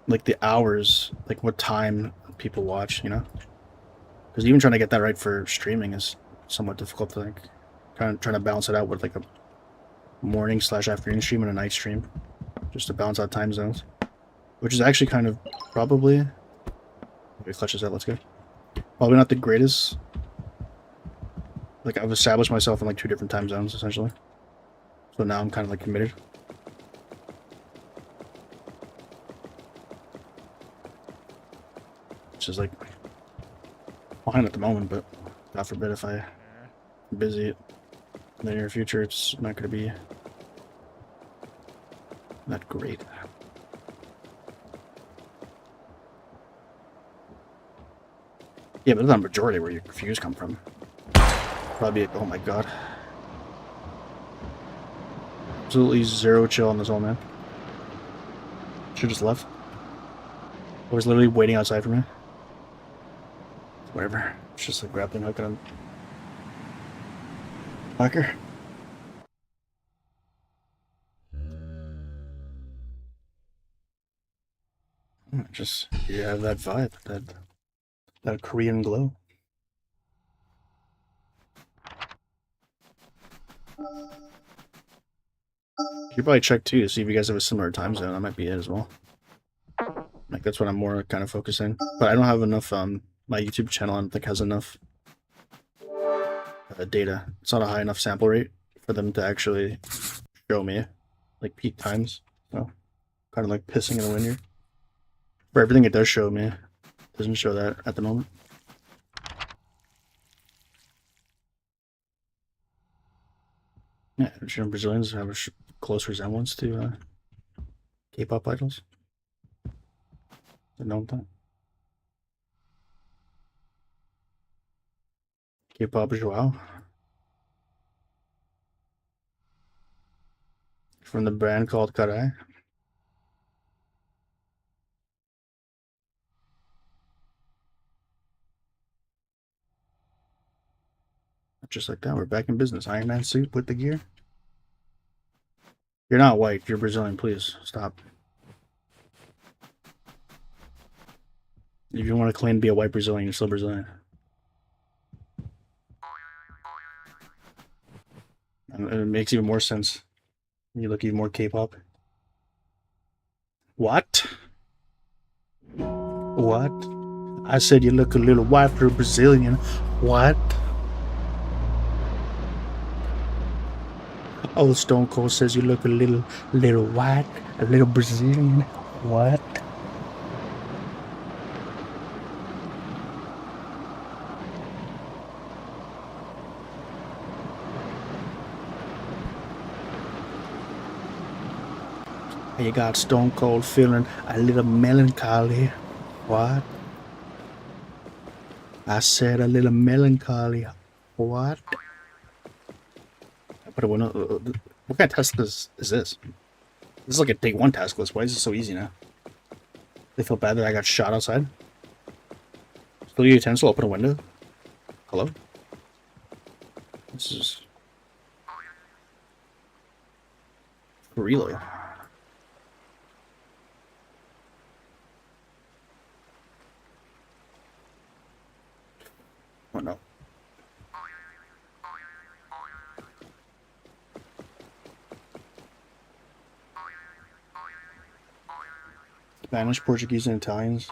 like the hours, like what time people watch, you know? Because even trying to get that right for streaming is somewhat difficult to like trying to balance it out with like a morning/afternoon stream and a night stream. Just to balance out time zones. Which is actually kind of probably... Okay, clutches out, let's go. Probably not the greatest. Like, I've established myself in like 2 different time zones, essentially. So now I'm kind of like committed. Which is like fine at the moment, but God forbid if I'm busy in the near future, it's not going to be not great. Yeah, but that's not a majority where your views come from. Probably, oh my god. Absolutely zero chill on this old man. Should've just left. I was literally waiting outside for me. Whatever. It's just a grappling hook on a hacker. Just you have that vibe, that Korean glow. You should probably check too to see if you guys have a similar time zone. That might be it as well. Like that's what I'm more kind of focusing. But I don't have enough. My YouTube channel I don't think has enough data. It's not a high enough sample rate for them to actually show me, like, peak times. So, kind of like pissing in the wind here. For everything it does show me, it doesn't show that at the moment. Yeah, Brazilians have a close resemblance to K-pop idols. I know that. K-pop Joao. From the brand called Karai. Just like that, we're back in business. Iron Man suit with the gear. You're not white, you're Brazilian, please. Stop. If you want to claim to be a white Brazilian, you're still Brazilian. And it makes even more sense. You look even more K-pop. What? What? I said you look a little white for a Brazilian. What? Oh, Stone Cold says you look a little white, a little Brazilian. What? You got Stone Cold feeling a little melancholy. What? I said a little melancholy. What? But what kind of task is this? This is like a day one task list. Why is it so easy now? They feel bad that I got shot outside. Steal your utensil, open a window. Hello? This is really. Oh no. Spanish, Portuguese, and Italians.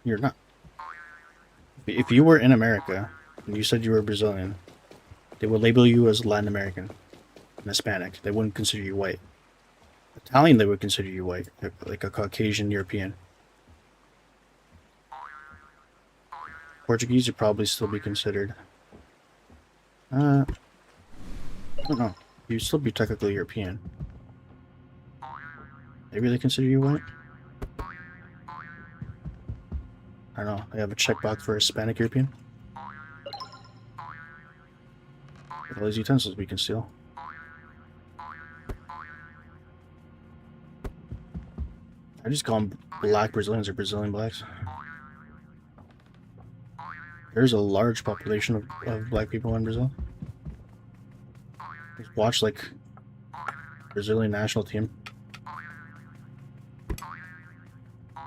You're not. If you were in America and you said you were Brazilian, they would label you as Latin American and Hispanic. They wouldn't consider you white. Italian, they would consider you white, like a Caucasian European. Portuguese would probably still be considered. I don't know. You'd still be technically European. They really consider you white? I don't know. They have a checkbox for Hispanic European. All these utensils we can steal. I just call them black Brazilians or Brazilian blacks. There's a large population of black people in Brazil. Just watch, like, Brazilian national team. I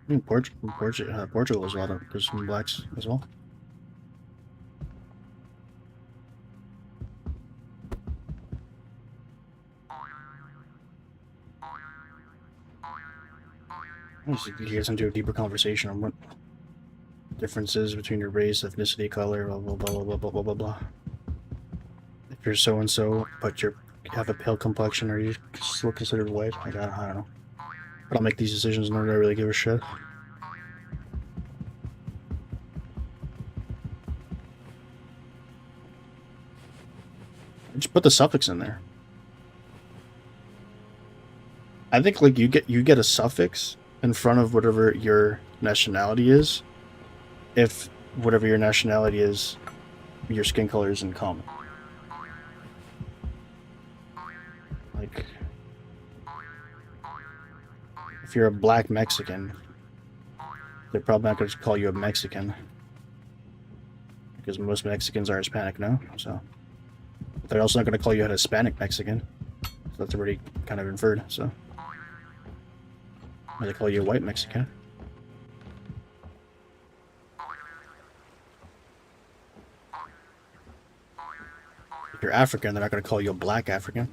mean, Portugal is a lot of, there's some blacks as well. Let's get into a deeper conversation on what differences between your race, ethnicity, color, blah blah blah blah blah blah blah blah. If you're so and so, but you have a pale complexion, are you still considered white? Like, I don't know. But I'll make these decisions nor do I really give a shit. Just put the suffix in there. I think like you get a suffix in front of whatever your nationality is, if whatever your nationality is, your skin color is in common. Like, if you're a black Mexican, they're probably not going to call you a Mexican, because most Mexicans are Hispanic now, so. They're also not going to call you a Hispanic Mexican, so that's already kind of inferred, so. They call you a white Mexican. If you're African, they're not going to call you a black African.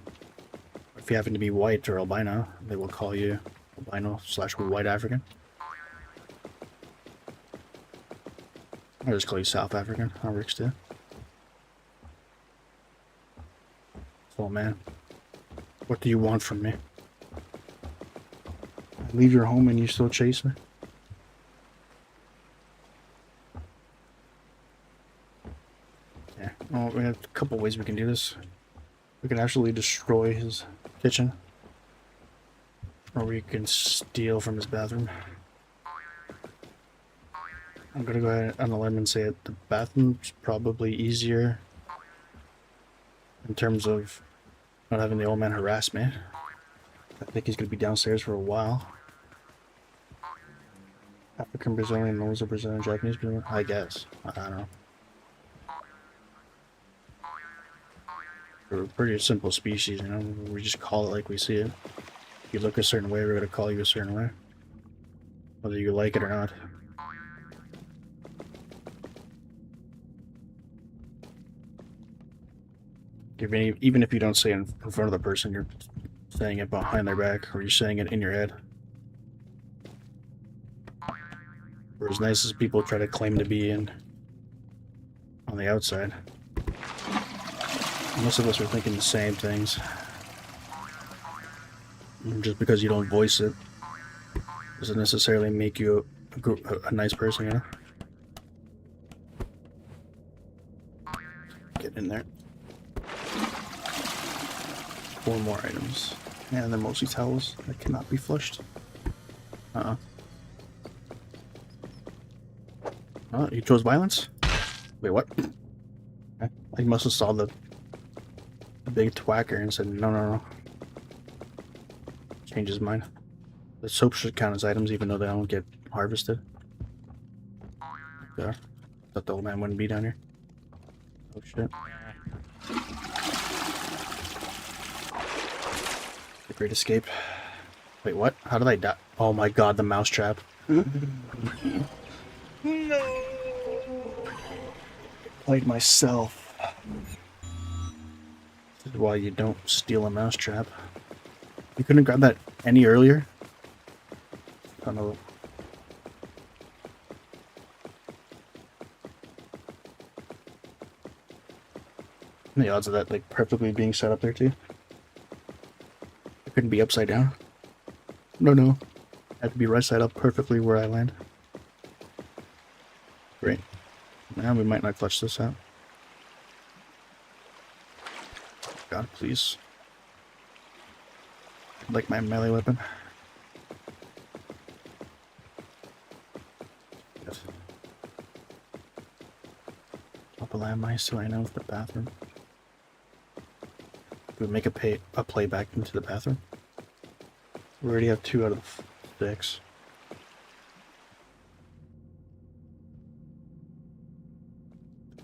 If you happen to be white or albino, they will call you albino/white African. I'll just call you South African. That works too. Oh man, what do you want from me? I leave your home and you still chase me? Yeah, well, we have a couple ways we can do this. We can actually destroy his kitchen, or we can steal from his bathroom. I'm gonna go ahead on a limb and say it. The bathroom's probably easier in terms of not having the old man harass me. I think he's gonna be downstairs for a while. African Brazilian, those are Brazilian, Japanese Brazilian, I guess. I don't know. We're a pretty simple species, you know. We just call it like we see it. If you look a certain way, we're gonna call you a certain way, whether you like it or not. Even if you don't say it in front of the person, you're saying it behind their back, or you're saying it in your head. We're as nice as people try to claim to be on the outside. Most of us are thinking the same things. Just because you don't voice it doesn't necessarily make you a nice person, you know? Get in there. 4 more items. And they're mostly towels that cannot be flushed. Oh, you chose violence? Wait, what? I must have saw the big twacker and said, no. Change his mind. The soap should count as items even though they don't get harvested. There. Thought the old man wouldn't be down here. Oh shit. The Great Escape. Wait, what? How did I die? Oh my god, the mousetrap. No! Played myself. This is why you don't steal a mousetrap. You couldn't grab that any earlier? I don't know. The odds of that like perfectly being set up there too? It couldn't be upside down. No. Had to be right side up perfectly where I land. Great. Now we might not clutch this out. God, please. I'd like my melee weapon. Yes. Up a landmine so I know it's the bathroom. Do we make a play back into the bathroom? We already have 2 out of 6.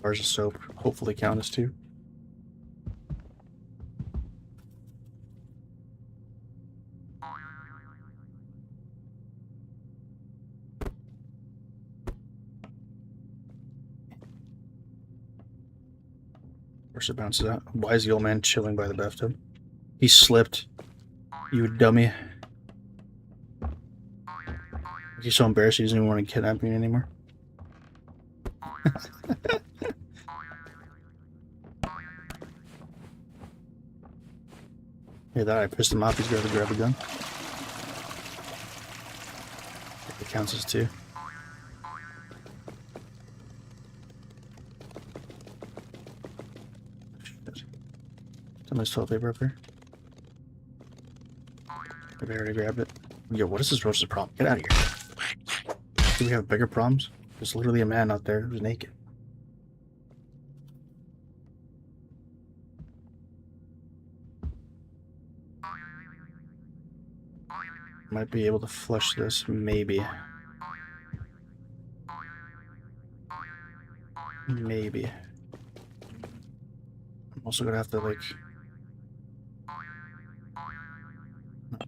Bars of soap hopefully count as 2. First it bounces out. Why is the old man chilling by the bathtub? He slipped. You dummy. He's so embarrassed he doesn't even want to kidnap me anymore. Yeah, that I pissed him off. He's got to grab a gun. It counts as 2. Shit. Somebody's toilet paper up here. Maybe I already grabbed it. Yo, what is this roach's problem? Get out of here. Do we have bigger problems? There's literally a man out there who's naked. Might be able to flush this, maybe. Maybe. I'm also gonna have to, like,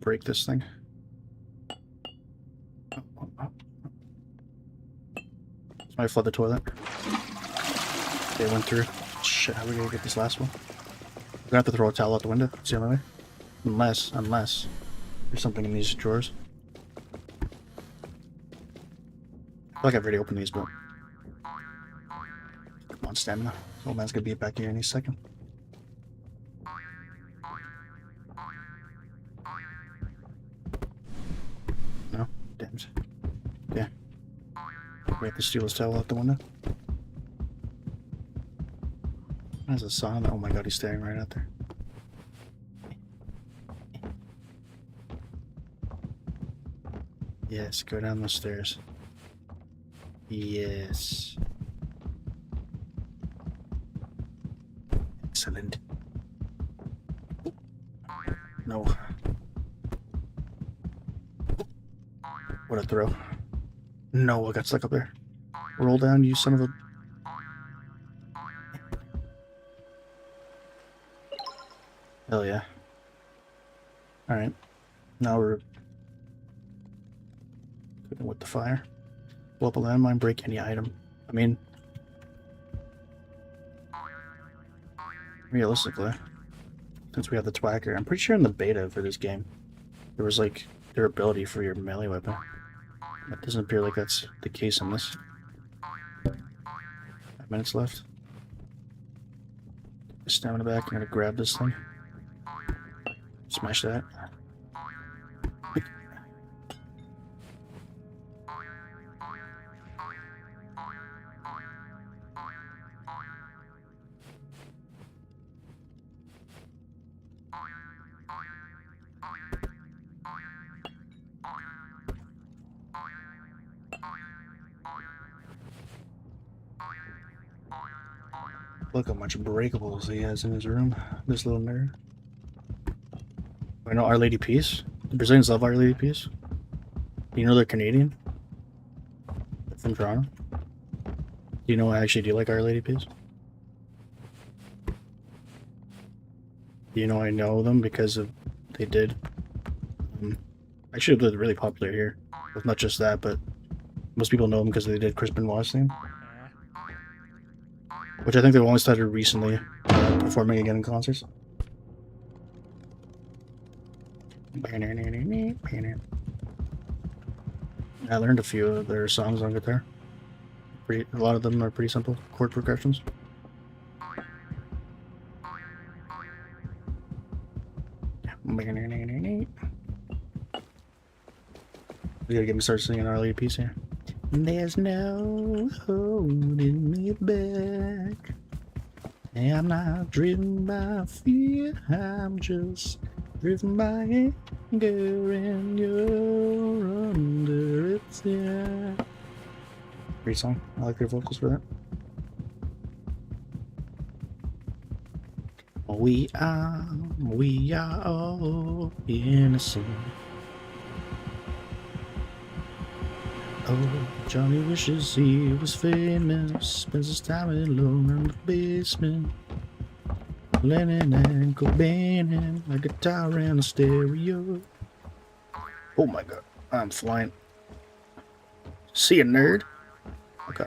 break this thing. Somebody flood the toilet. They went through. Shit, how are we gonna get this last one? We're gonna have to throw a towel out the window. It's the only way. Unless there's something in these drawers. I feel like I've already opened these, but... Come on, stamina. Old man's gonna be back here any second. We have to steal his towel out the window. There's a song. Oh my god, he's staring right out there. Yes, go down the stairs. Yes. Excellent. No. What a throw. No, I got stuck up there. Roll down, you son of a... Hell yeah. Alright. Now we're cooking with the fire. Blow up a landmine, break any item. I mean... realistically, since we have the twacker, I'm pretty sure in the beta for this game, there was like durability for your melee weapon. It doesn't appear like that's the case in this. 5 minutes left. Stamina back, I'm gonna grab this thing. Smash that. Look how much breakables he has in his room. This little nerd. I know Our Lady Peace. The Brazilians love Our Lady Peace. You know they're Canadian? They're from Toronto. Do you know I actually do like Our Lady Peace? Do you know I know them because of they did? Actually, they're really popular here. With not just that, but most people know them because they did Chris Benoit's theme. Which I think they've only started recently performing again in concerts. I learned a few of their songs on guitar. A lot of them are pretty simple chord progressions. We gotta get me started singing Our Lady Peace here. There's no holding me back. I'm not driven by fear, I'm just driven by anger, and you're under it, yeah. Great song. I like their vocals for that. We are all innocent. Oh, Johnny wishes he was famous. Spends his time alone in the basement. Lennon and Cobain and a guitar and a stereo. Oh my god, I'm flying. See ya, nerd. Okay.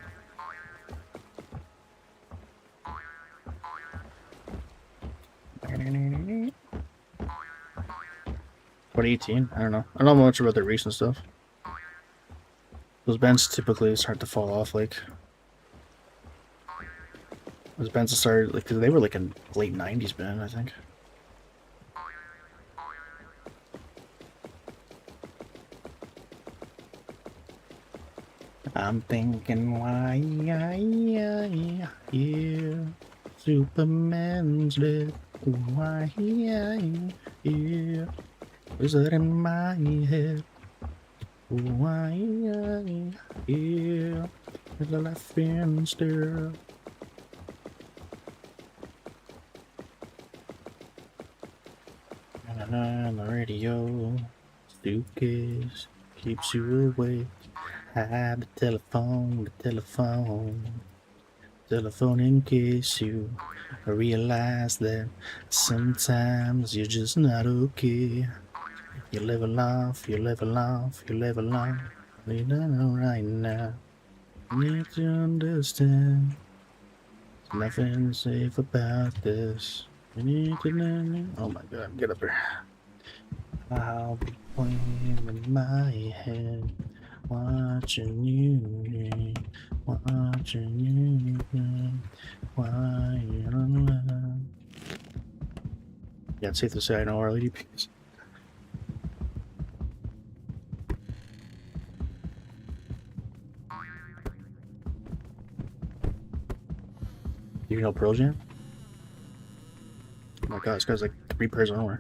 What, 18? I don't know. I don't know much about their recent stuff. Those bands typically start to fall off, like... Those bands that started, like, they were like a late 90s band, I think. I'm thinking why, yeah, Superman's dead. Why, yeah, is that in my head? Why, yeah, is the left hand still? On the radio, suitcase keeps you awake. Hide the telephone in case you realize that sometimes you're just not okay. You live a life, you live a life, you live a life. You don't know right now. You need to understand. There's nothing safe about this. You need to know. Oh my god, get up here. I'll be playing in my head. Watching you, watching you, why you don't love. Yeah, it's safe to say I know Our Lady Peace. You know Pearl Jam? Oh my god, this guy's like 3 pairs of armor.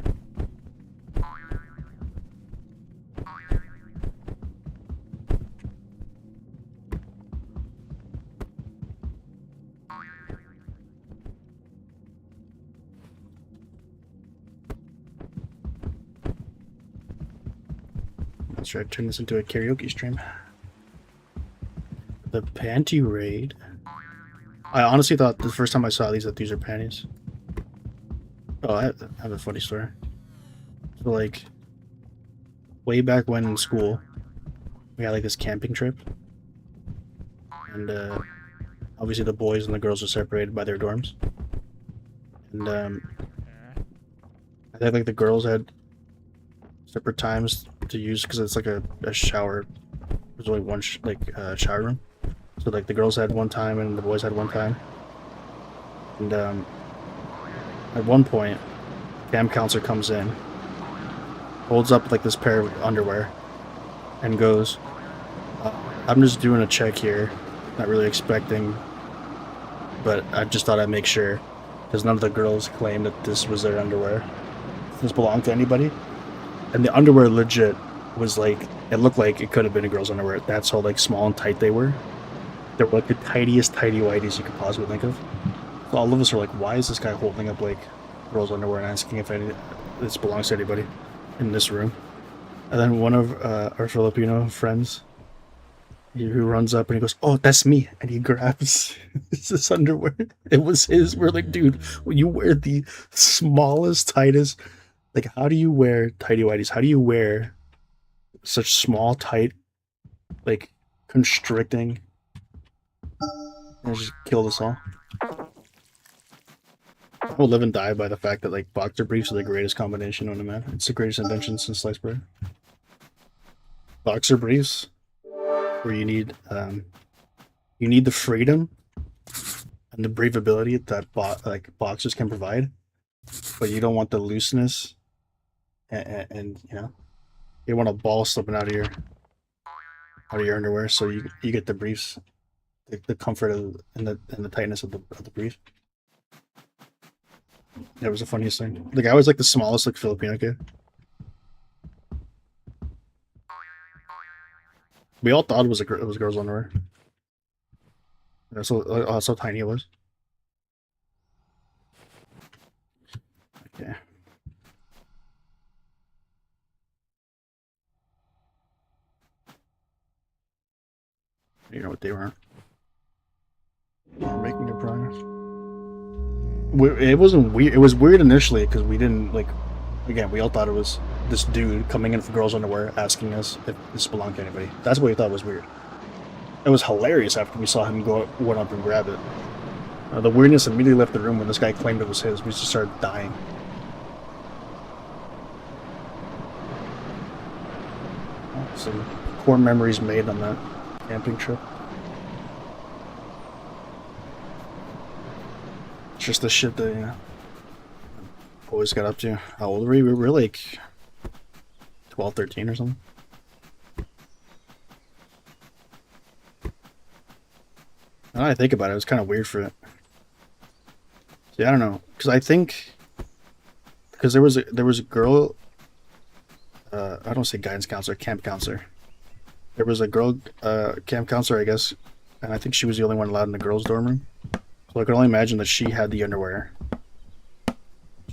Let's try to turn this into a karaoke stream. The panty raid. I honestly thought the first time I saw these that these are panties. Oh, I have a funny story. So like, way back when in school, we had like this camping trip, and obviously the boys and the girls are separated by their dorms, and I think like the girls had separate times to use because it's like a shower. There's only one shower room, so like the girls had one time and the boys had one time, and at one point, camp counselor comes in, holds up like this pair of underwear, and goes, "I'm just doing a check here, not really expecting, but I just thought I'd make sure, because none of the girls claimed that this was their underwear. This belonged to anybody." And the underwear legit was like, it looked like it could have been a girl's underwear. That's how like small and tight they were. They were like the tiniest tidy whities you could possibly think of. So all of us are like, why is this guy holding up like girls' underwear and asking if this belongs to anybody in this room? And then one of our Filipino friends, who runs up and he goes, "Oh, that's me," and he grabs this underwear. It was his. We're like, dude, when you wear the smallest, tightest, like, how do you wear tidy whities? How do you wear such small, tight, like, constricting? And just kill us all. I will live and die by the fact that like boxer briefs are the greatest combination on a man. It's the greatest invention since sliced bread. Boxer briefs, where you need the freedom and the breathability that boxers can provide, but you don't want the looseness and you know, you want a ball slipping out of your underwear, so you get the briefs, the comfort of and the tightness of the brief. That was the funniest thing. The guy was like the smallest like Filipino kid. We all thought it was girls' underwear. That's how tiny it was. Okay. You know what they were. We're making a progress. It wasn't weird. It was weird initially because we didn't like. Again, we all thought it was this dude coming in for girls' underwear asking us if this belonged to anybody. That's what we thought was weird. It was hilarious after we saw him went up and grab it. The weirdness immediately left the room when this guy claimed it was his. We just started dying. Some core memories made on that camping trip. It's just the shit that, you know, boys got up to. How old were we? We were like 12, 13 or something. Now that I think about it, it was kind of weird for it. Yeah, I don't know, because I think because there was a girl. I don't say guidance counselor, camp counselor. There was a girl camp counselor, I guess, and I think she was the only one allowed in the girls' dorm room. So I can only imagine that she had the underwear.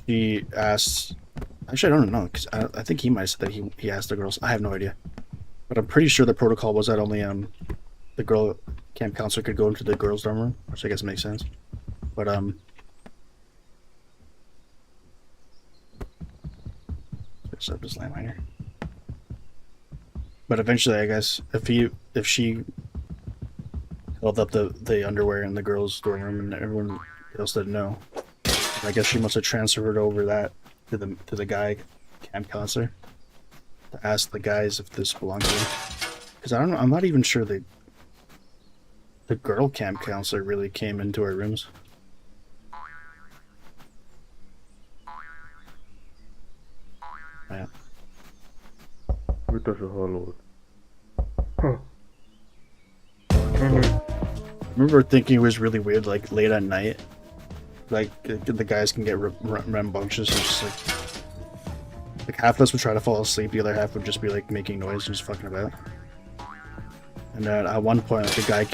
She asked. Actually, I don't know, because I think he might have said that he asked the girls. I have no idea, but I'm pretty sure the protocol was that only the girl camp counselor could go into the girls' dorm room, which I guess makes sense. But switch up this landminer. But eventually, I guess if she held up the underwear in the girls' dorm room and everyone else didn't know, I guess she must have transferred over that to the guy camp counselor to ask the guys if this belonged to them. Because I don't know, I'm not even sure the girl camp counselor really came into our rooms. Yeah. I remember thinking it was really weird, like late at night, like the guys can get rambunctious and just like half of us would try to fall asleep, the other half would just be like making noise and just fucking about. And then at one point, like, the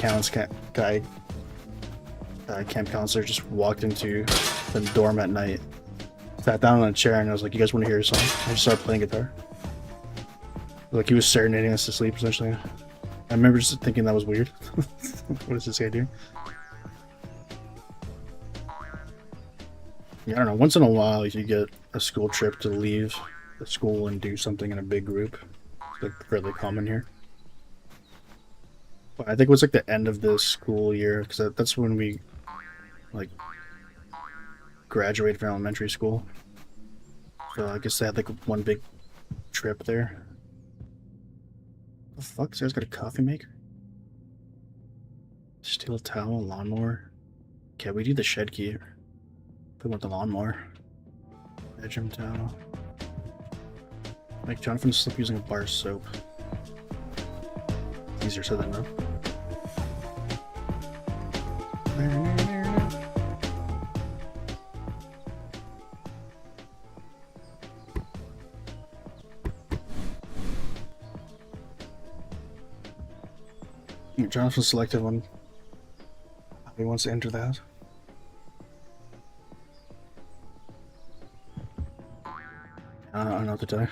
camp counselor just walked into the dorm at night, sat down on a chair, and I was like, "You guys want to hear a song?" I just started playing guitar. Like he was serenading us to sleep, essentially. I remember just thinking that was weird. What is this guy doing? Yeah, I don't know. Once in a while, if you get a school trip to leave the school and do something in a big group, it's like fairly common here. But I think it was like the end of the school year, because that's when we like graduated from elementary school. So I guess they had like one big trip there. The fuck? This guy's got a coffee maker? Steel towel, lawnmower. Okay, we do the shed key. We want the lawnmower. Bedroom towel. Make Jonathan slip using a bar of soap. Easier said than done. Jonathan selected one. He wants to enter that. I don't know what to tell you.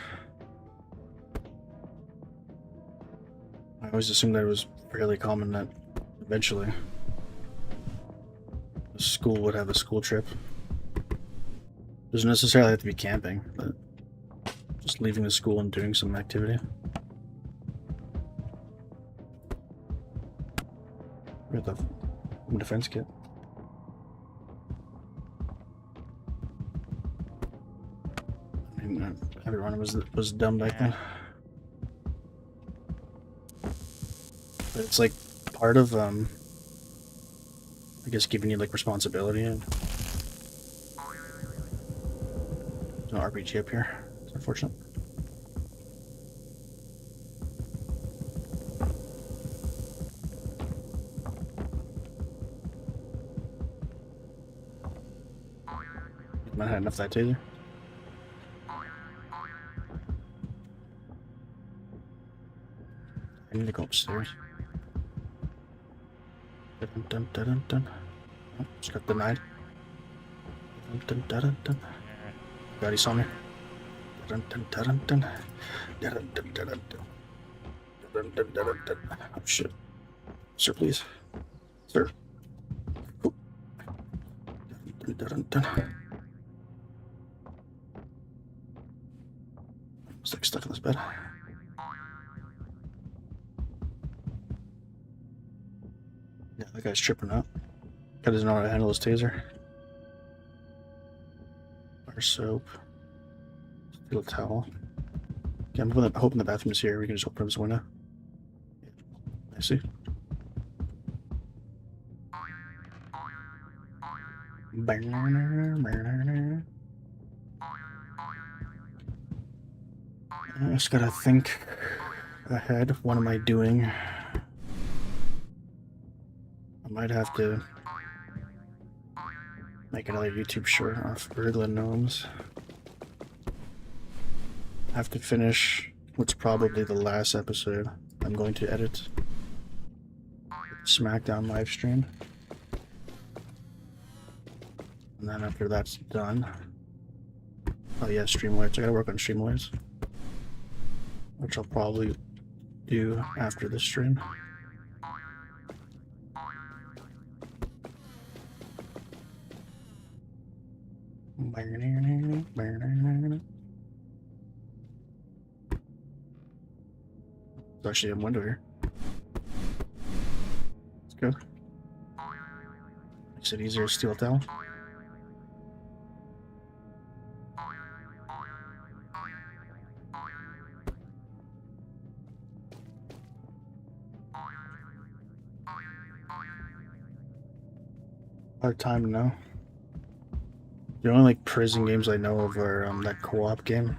I always assumed that it was fairly common that eventually the school would have a school trip. Doesn't necessarily have to be camping, but just leaving the school and doing some activity. We got the defense kit. I mean, everyone was dumb back then. But it's like part of I guess giving you like responsibility. And there's no RPG up here. It's unfortunate. Might have had enough of that taser. I need to go upstairs. Dun, dun, dun, dun, dun. Oh, just got denied. Dun, dun, dun, dun. God, he saw me. Dun, dun, dun, dun, dun. Dun, dun, dun, dun, dun. Dun, dun, dun, dun, dun. Oh shit. Sir, please. Sir. Oh. Dun, dun, dun, dun. It's like stuck in this bed. Yeah, that guy's tripping out. Guy doesn't know how to handle his taser. Bar soap. Steel towel. Okay, I'm hoping the bathroom's here. We can just open this window. I see. I just gotta think ahead. What am I doing? I might have to make another YouTube short off Burglin Gnomes. I have to finish what's probably the last episode I'm going to edit. SmackDown livestream. And then after that's done... Oh yeah, Streamlabs. I gotta work on Streamlabs. Which I'll probably do after this stream. There's actually a window here. Let's go. Makes it easier to steal it down. Hard time to know. The only like prison games I know of are that co-op game.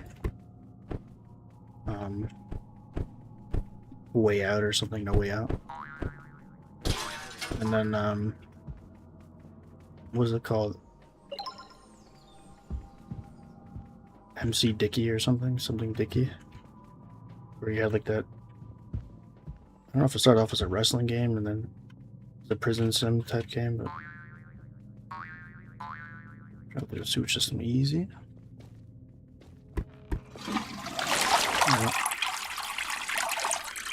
Way Out or something, No Way Out. And then what was it called? MC Dickey or something Dickey, where you had like that. I don't know if it started off as a wrestling game and then the prison sim type game, but try to do a sewage system easy.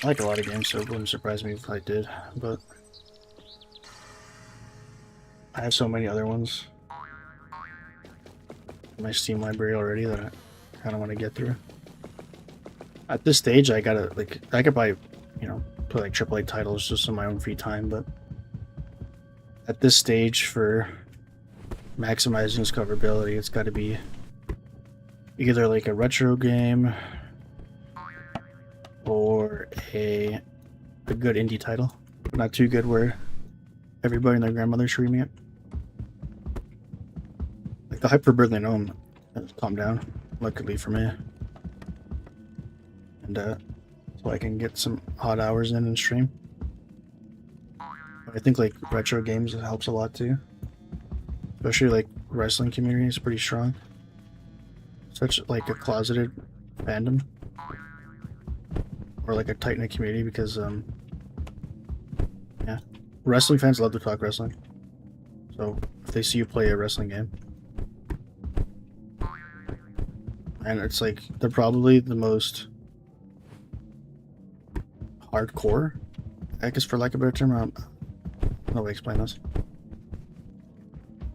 I like a lot of games, so it wouldn't surprise me if I did, but I have so many other ones in my Steam library already that I kind of want to get through. At this stage, I gotta, like, I could buy, you know, play like AAA titles just in my own free time, but at this stage, for maximizing discoverability, it's got to be either like a retro game or a good indie title, but not too good where everybody and their grandmother's streaming it. Like the hype for Burglin Gnome has calmed down, luckily for me, and so I can get some odd hours in and stream. But I think like retro games helps a lot too, especially like wrestling community is pretty strong. Such like a closeted fandom, or like a tight knit community, because yeah, wrestling fans love to talk wrestling. So if they see you play a wrestling game, and it's like they're probably the most hardcore, I guess, for lack of a better term. I don't know how to explain this.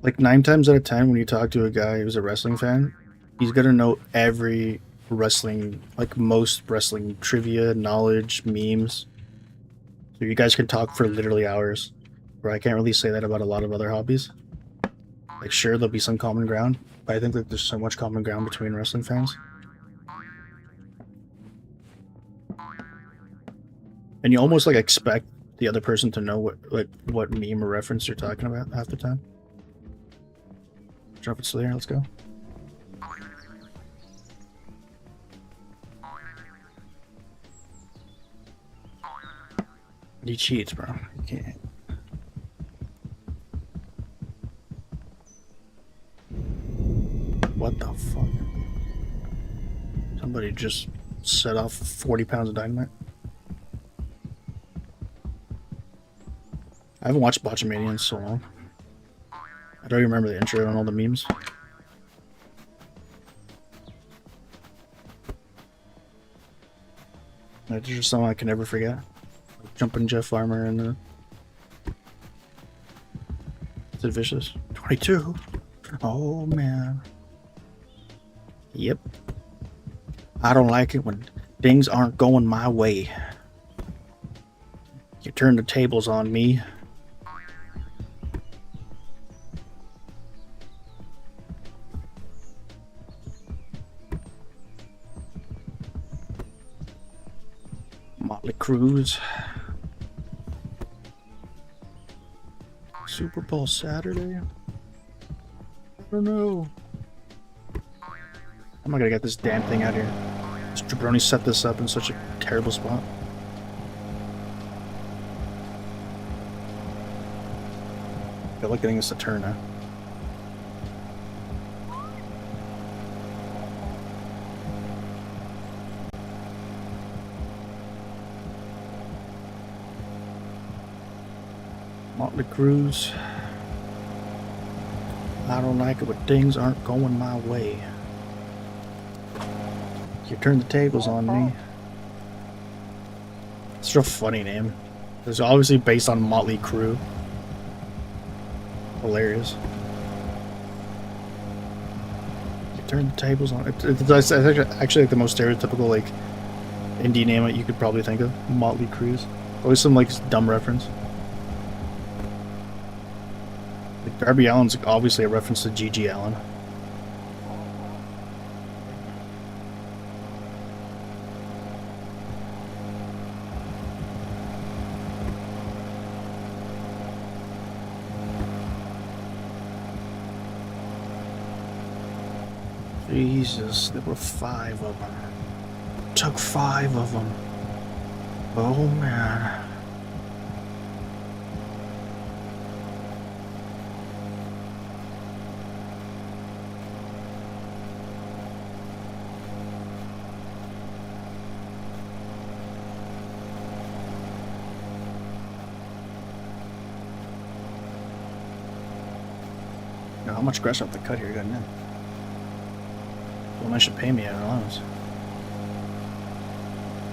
Like 9 times out of 10, when you talk to a guy who's a wrestling fan, he's gonna know every wrestling, like most wrestling trivia, knowledge, memes. So you guys can talk for literally hours. Where I can't really say that about a lot of other hobbies. Like sure, there'll be some common ground, but I think that there's so much common ground between wrestling fans. And you almost like expect the other person to know what meme or reference you're talking about half the time. Drop it still there, let's go. He cheats, bro. You can't. What the fuck? Somebody just set off 40 pounds of dynamite. I haven't watched Botchamania in so long. I don't even remember the intro and all the memes. That's just something I can never forget. Like Jumping Jeff Farmer and the... Is it Vicious? 22? Oh, man. Yep. I don't like it when things aren't going my way. You turn the tables on me. Motley Cruz. Super Bowl Saturday? I don't know. I'm not gonna get this damn thing out here. This jabroni set this up in such a terrible spot. I feel like getting this a turn now. Motley Cruz. I don't like it when things aren't going my way. You turn the tables on me. It's a funny name. It's obviously based on Motley Crue. Hilarious. You turn the tables on. It's actually like the most stereotypical like indie name that you could probably think of. Motley Crue. Always some like dumb reference. Like Darby Allin's obviously a reference to G.G. Allen. Jesus, there were 5 of them. Took 5 of them. Oh man. Now, how much grass I have to cut here? Got none. Someone should pay me an allowance.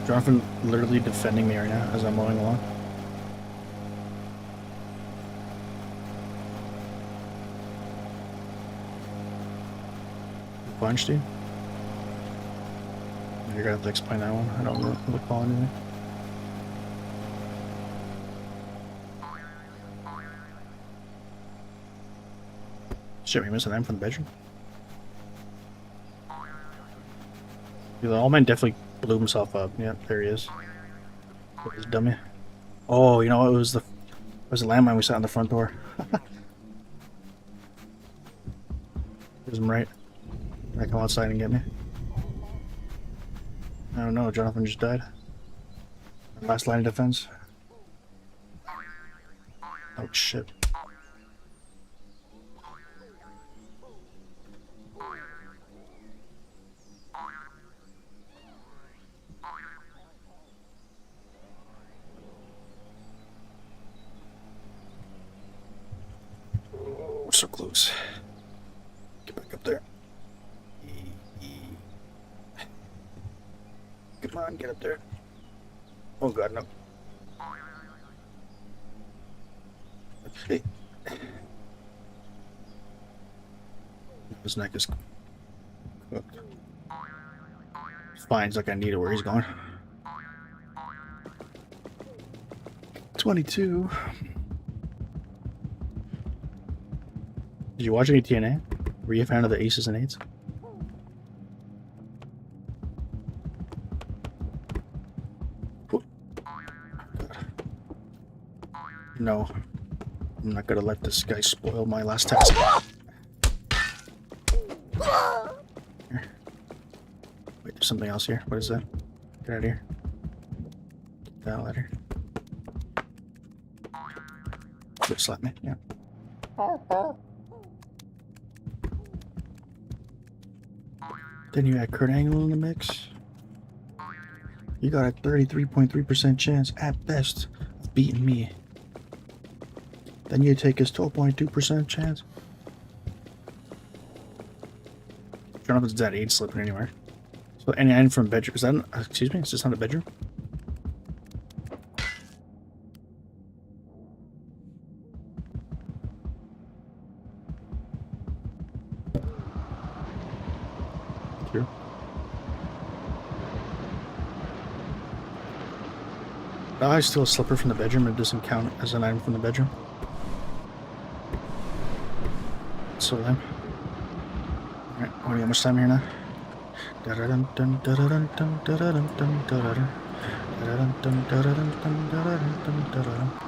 Jonathan literally defending me right now as I'm mowing along. Punched you? You're gonna have to explain that one. I don't recall anything. Shit, we missing them from the bedroom? The old man definitely blew himself up. Yep, there he is. This dummy. Oh, you know what? It was the landmine we sat on the front door. There's him right. Can I come outside and get me? I don't know. Jonathan just died. Last line of defense. Oh shit. We're so close. Get back up there. Come on, get up there. Oh god, no. Hey. His neck is cooked. It's fine, it's like I need it where he's going. 22. Did you watch any TNA? Were you a fan of the Aces and Eights? No. I'm not gonna let this guy spoil my last task. Here. Wait, there's something else here. What is that? Get out of here. Get the hell out of here. Just slap me, yeah. Then you add Kurt Angle in the mix. You got a 33.3% chance at best of beating me. Then you take his 12.2% chance. Jonathan's dead. He ain't slipping anywhere. So any item from bedroom. Is that excuse me? Is this not a bedroom? Here. I steal a slipper from the bedroom. It doesn't count as an item from the bedroom. So lame. Alright, I don't got much time here now.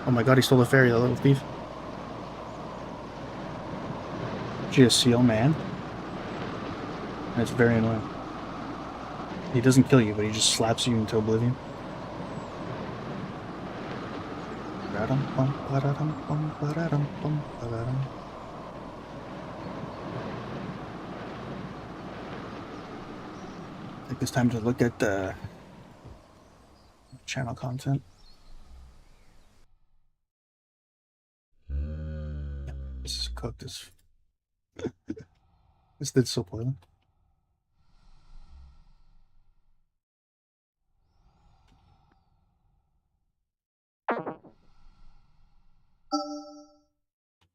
Oh my god, he stole the ferry, that little thief. GSCO man. And it's very annoying. He doesn't kill you, but he just slaps you into oblivion. I think it's time to look at the channel content. This is cooked as this did so poorly.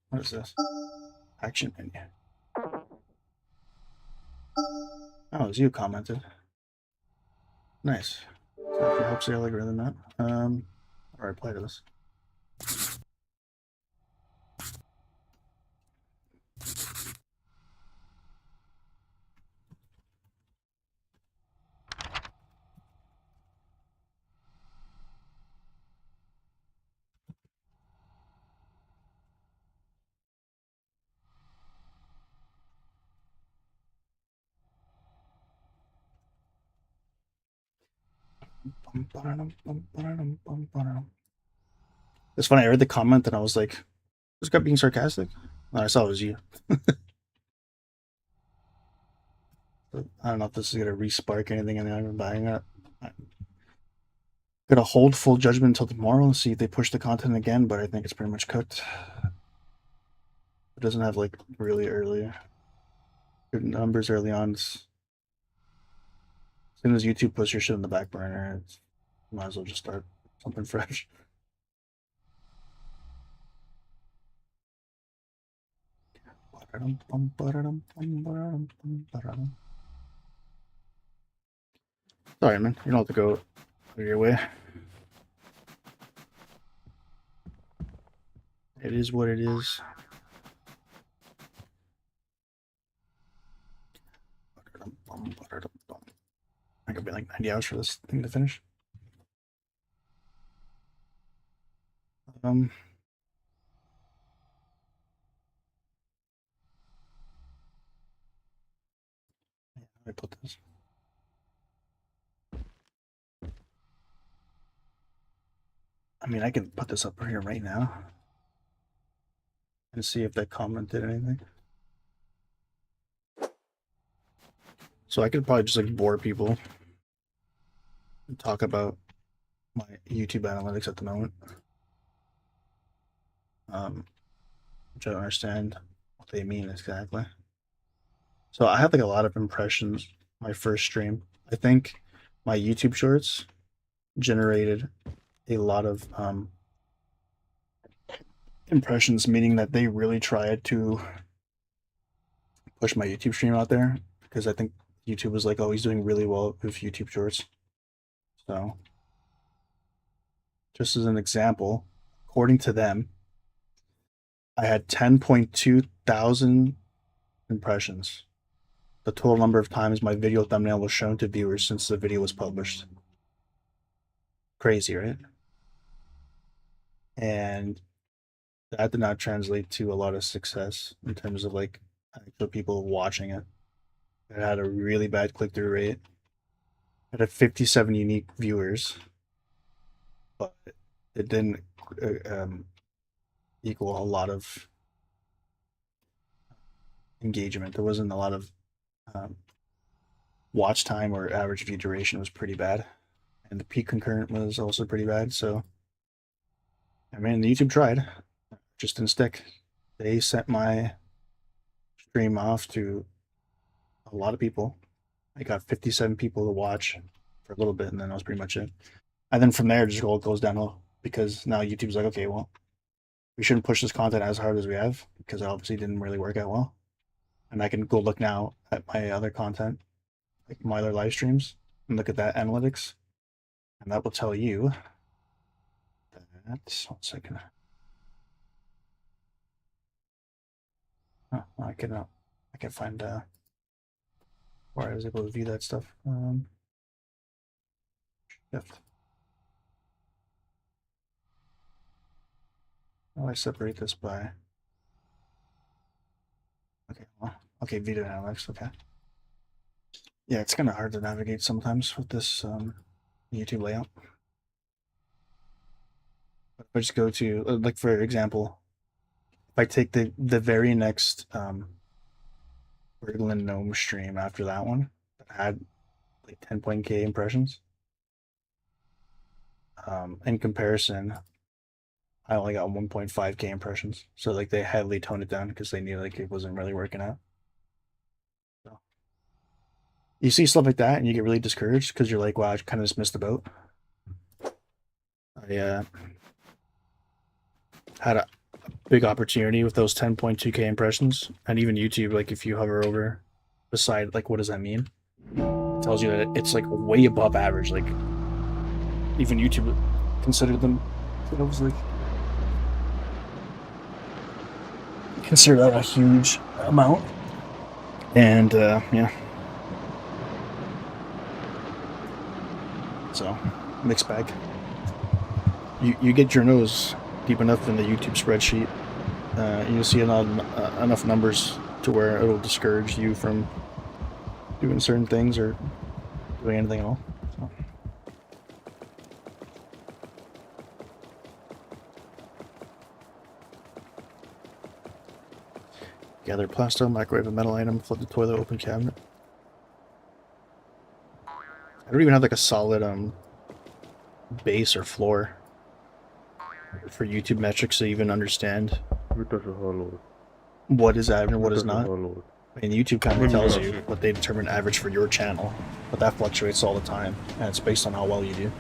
What is this? Action menu. Oh, it was you commented. Nice. So it helps the algorithm out. Or I play to this. It's funny, I read the comment and I was like, this guy being sarcastic? And I saw it was you. But I don't know if this is gonna re-spark anything in the buying it. I'm gonna hold full judgment until tomorrow and see if they push the content again, but I think it's pretty much cooked. doesn't have like really early good numbers early on. As soon as YouTube puts your shit on the back burner, it's, might as well just start something fresh. Sorry, man. You don't have to go out of your way. It is what it is. I could be like 90 hours for this thing to finish. Um, I put this. I mean, I can put this up here right now and see if they commented anything. So I could probably just like bore people and talk about my YouTube analytics at the moment. Which I don't understand what they mean exactly. So I had like a lot of impressions my first stream. I think my YouTube shorts generated a lot of impressions, meaning that they really tried to push my YouTube stream out there because I think YouTube was like, oh, he's doing really well with YouTube shorts. So, just as an example, according to them, I had 10.2 thousand impressions. The total number of times my video thumbnail was shown to viewers since the video was published. Crazy, right? And that did not translate to a lot of success in terms of like actual people watching it. It had a really bad click through rate. It had 57 unique viewers, but it didn't equal a lot of engagement. There wasn't a lot of watch time, or average view duration was pretty bad, and the peak concurrent was also pretty bad. So, I mean, the YouTube tried, just didn't stick. They sent my stream off to a lot of people. I got 57 people to watch for a little bit, and then that was pretty much it. And then from there, just all goes downhill because now YouTube's like, okay, well, we shouldn't push this content as hard as we have because it obviously didn't really work out well. And I can go look now at my other content, like my other live streams, and look at that analytics, and that will tell you that. 1 second. Oh, I can find where I was able to view that stuff. Shift. How do I separate this by? Okay, well, okay, video analytics. Okay. Yeah, it's kind of hard to navigate sometimes with this YouTube layout. But if I just go to, like, for example, if I take the very next Burglin Gnome stream after that one, that had like 10.k impressions. In comparison, I only got 1.5k impressions. So like they heavily toned it down because they knew like it wasn't really working out. So you see stuff like that and you get really discouraged because you're like, wow, I kind of just missed the boat. I had a big opportunity with those 10.2k impressions, and even YouTube, like if you hover over beside, like, what does that mean? It tells you that it's like way above average. Like even YouTube considered them. It was like consider that a huge amount, and yeah. So mixed bag. You get your nose deep enough in the YouTube spreadsheet, you'll see enough numbers to where it'll discourage you from doing certain things or doing anything at all. So. Gather plasto, microwave a metal item, flip the toilet, open cabinet. I don't even have like a solid base or floor for YouTube metrics to even understand. what is average and what is Because not. of our Lord. I mean, YouTube kind of Well, tells yeah. you what they determine average for your channel, but that fluctuates all the time, and it's based on how well you do.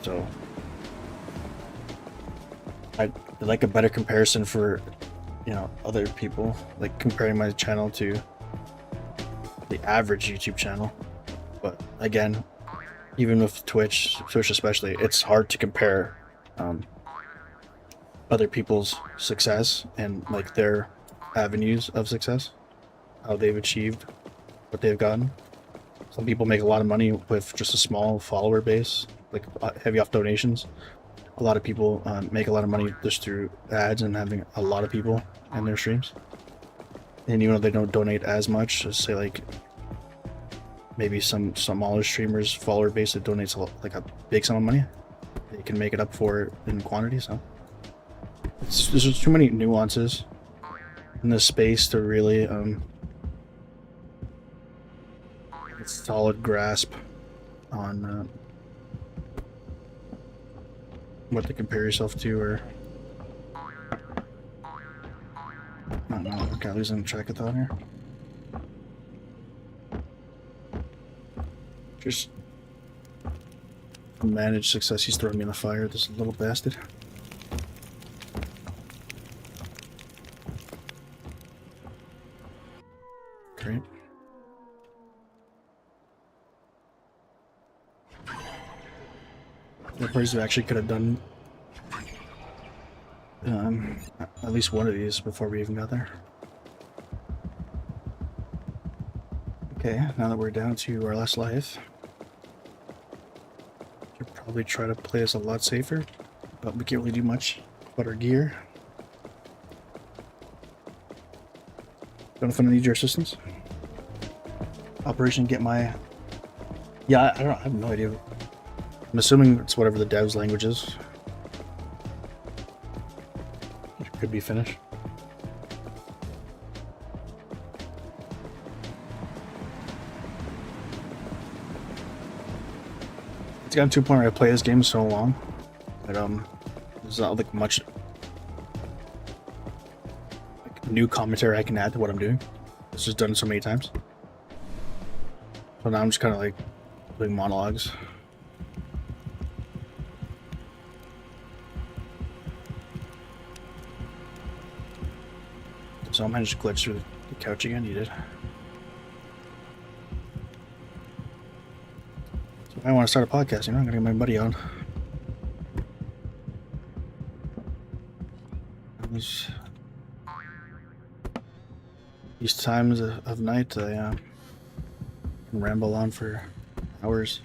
So, I'd like a better comparison for, you know, other people, like comparing my channel to the average YouTube channel. But again, even with Twitch especially, it's hard to compare other people's success and like their avenues of success, how they've achieved what they've gotten. Some people make a lot of money with just a small follower base, like heavy off donations. A lot of people make a lot of money just through ads and having a lot of people in their streams. And even though they don't donate as much, just say like maybe some smaller streamers follower base that donates like a big sum of money, they can make it up for in quantity. So there's just too many nuances in this space to really get a solid grasp on what to compare yourself to, or I don't know. Okay, losing track of thought here. Just manage success. He's throwing me in the fire, this little bastard. Great. The person who actually could have done at least one of these before we even got there. Okay, now that we're down to our last life, should probably try to play this a lot safer, but we can't really do much about our gear. Don't know if I need your assistance. Operation get my... Yeah, I have no idea. I'm assuming it's whatever the dev's language is. It could be Finnish. It's gotten to a point where I play this game so long that there's not like much like new commentary I can add to what I'm doing. It's just done so many times. So now I'm just kind of like doing monologues. So I managed to glitch through the couch again. You did. So if I want to start a podcast, you know, I'm gonna get my buddy on. These times of night, I can ramble on for hours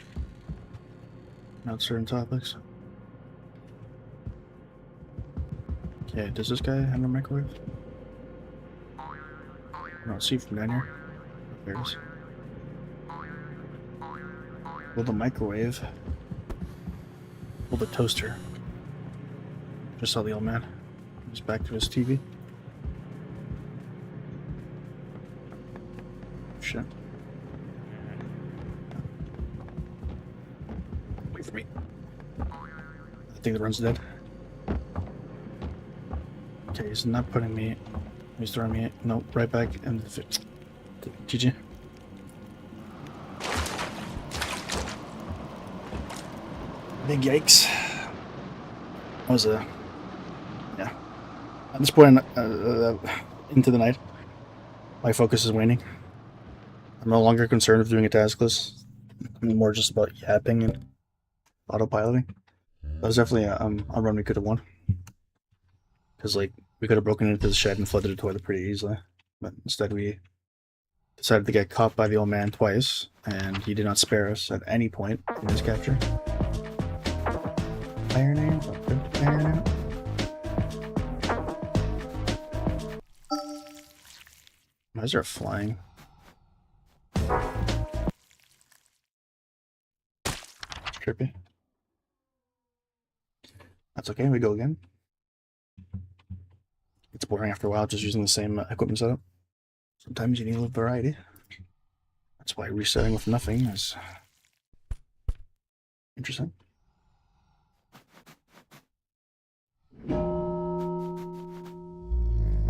about certain topics. Okay, does this guy have a microwave? I don't see from down here. There it is. Well, the microwave. Well, the toaster. Just saw the old man. He's back to his TV. Shit. Wait for me. I think the run's dead. Okay, he's not putting me. He's throwing me. Nope, right back into the fit. GG. Big yikes. That was a. Yeah. At this point, into the night, my focus is waning. I'm no longer concerned with doing a task list. I'm more just about yapping and autopiloting. That was definitely a run we could have won. Because, like, we could have broken into the shed and flooded the toilet pretty easily. But instead, we decided to get caught by the old man twice, and he did not spare us at any point in his capture. Iron out. Why is there a flying? Trippy. That's okay, we go again. It's boring after a while just using the same equipment setup. Sometimes you need a little variety. That's why resetting with nothing is interesting.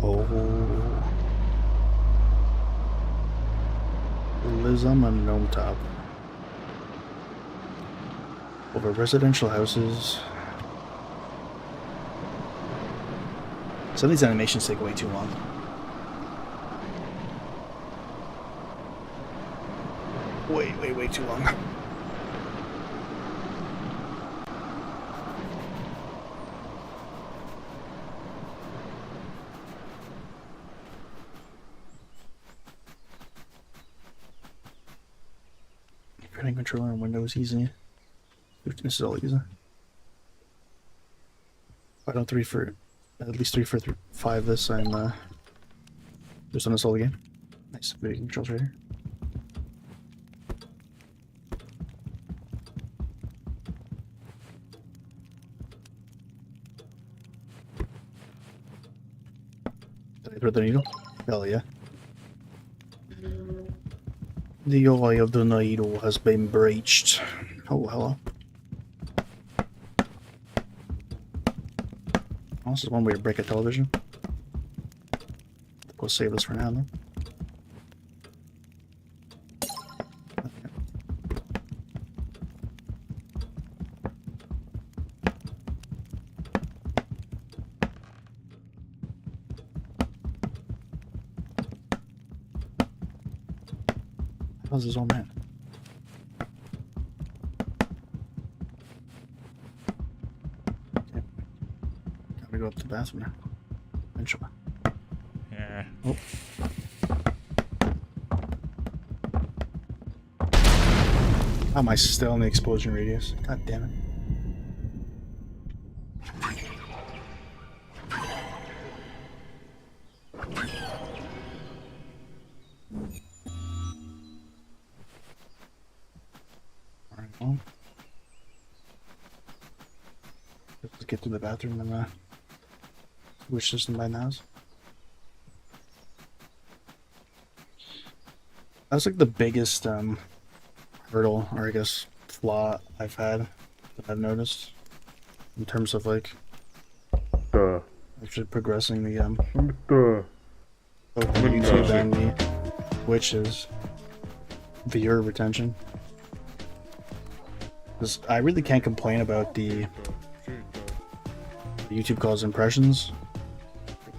Oh. is on a gnome top. Over residential houses. Some of these animations take way too long. Way too long. Printing controller on Windows easy. This is all easy. I don't 3 for at least 3 for 5 this time. Just on this all again. Nice video controls right here. Did I throw the needle? Hell yeah. The eye of the needle has been breached. Oh, hello. Oh, this is one way to break a television. We'll save this for now, though. How's this old man? Okay. Gotta go up to the bathroom now. Eventually. Yeah. Oh. How am I still in the explosion radius? God damn it. Alright, well. Let's get to the bathroom and switch this in by nows. That's like the biggest hurdle, or I guess flaw I've had that I've noticed in terms of like actually progressing the both the YouTube and the Twitch is viewer retention. Because I really can't complain about the YouTube calls impressions,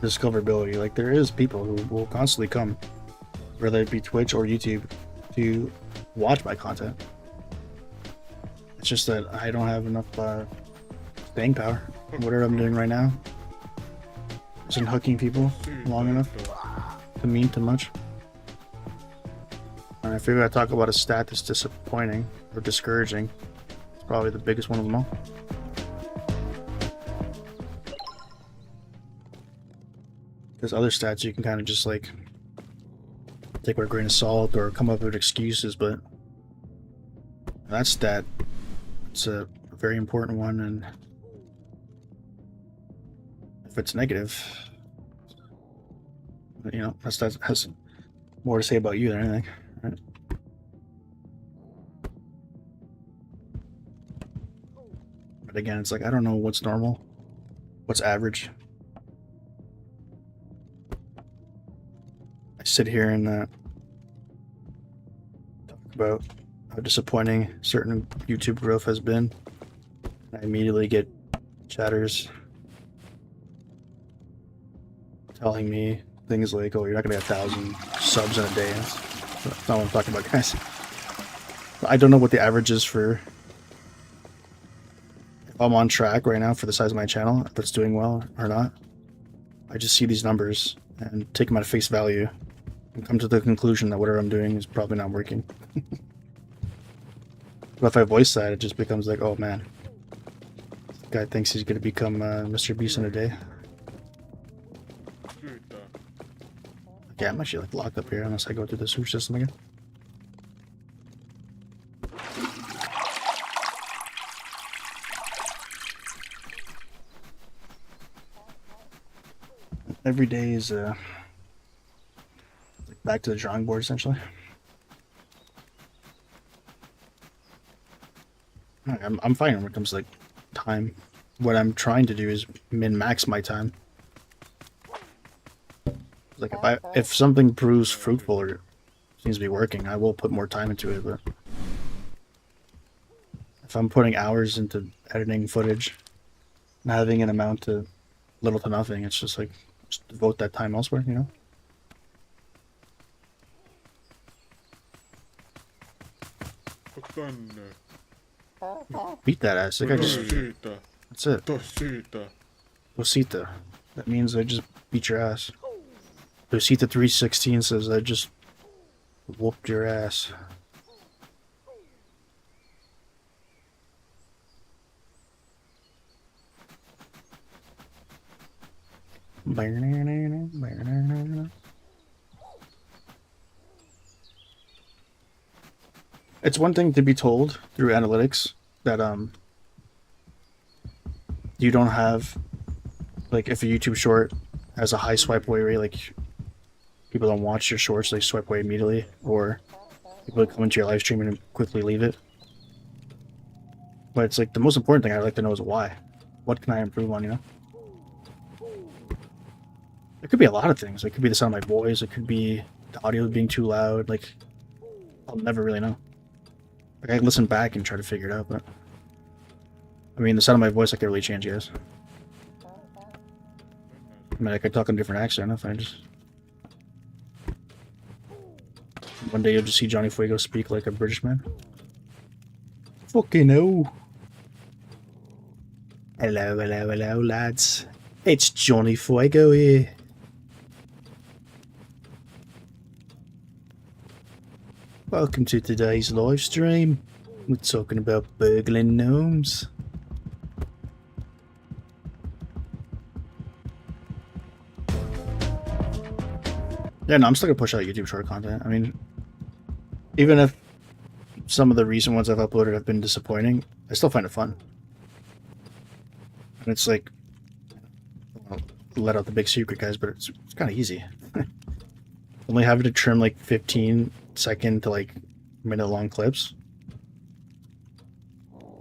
discoverability. Like there is people who will constantly come, whether it be Twitch or YouTube, to watch my content. It's just that I don't have enough staying power. Whatever I'm doing right now isn't hooking people long enough to mean too much. And I figure I talk about a stat that's disappointing or discouraging. It's probably the biggest one of them all. Because other stats you can kind of just like take with a grain of salt or come up with excuses, but that stat, it's a very important one, and if it's negative, you know, that has more to say about you than anything, right? But again, it's like I don't know what's normal, what's average. I sit here and talk about how disappointing certain YouTube growth has been. I immediately get chatters telling me things like, "Oh, you're not gonna get 1,000 subs in a day." That's not what I'm talking about, guys. I don't know what the average is for. If I'm on track right now for the size of my channel, if it's doing well or not. I just see these numbers and take them at face value and come to the conclusion that whatever I'm doing is probably not working. But if I voice that, it just becomes like, oh man, this guy thinks he's gonna become Mr. Beast in a day. Yeah, I'm actually like locked up here unless I go through the sewer system again. Every day is like back to the drawing board essentially. I'm fine when it comes to like time. What I'm trying to do is min-max my time. Like if something proves fruitful or seems to be working. I will put more time into it, but if I'm putting hours into editing footage and having an amount to little to nothing, it's just like just devote that time elsewhere, you know? Beat that ass. Like I just that's it. Rosita. That means I just beat your ass. Rosita 316 says I just whooped your ass. It's one thing to be told through analytics that you don't have, like, if a YouTube short has a high swipe away rate, like people don't watch your shorts, they swipe away immediately, or people come into your live stream and quickly leave it. But it's like the most important thing I'd like to know is why. What can I improve on, you know? It could be a lot of things. It could be the sound of my voice. It could be the audio being too loud. Like, I'll never really know. Like, I can listen back and try to figure it out, but I mean, the sound of my voice I can really change, yes. I mean, I could talk in a different accent if I just. One day you'll just see Johnny Fuego speak like a British man. Fucking hell. Hello, hello, hello, lads. It's Johnny Fuego here. Welcome to today's live stream. We're talking about Burglin Gnomes. Yeah, no, I'm still gonna push out YouTube short content. I mean, even if some of the recent ones I've uploaded have been disappointing, I still find it fun. And it's like, I'll let out the big secret, guys, but it's kind of easy. Only having to trim like 15-second to like minute-long clips.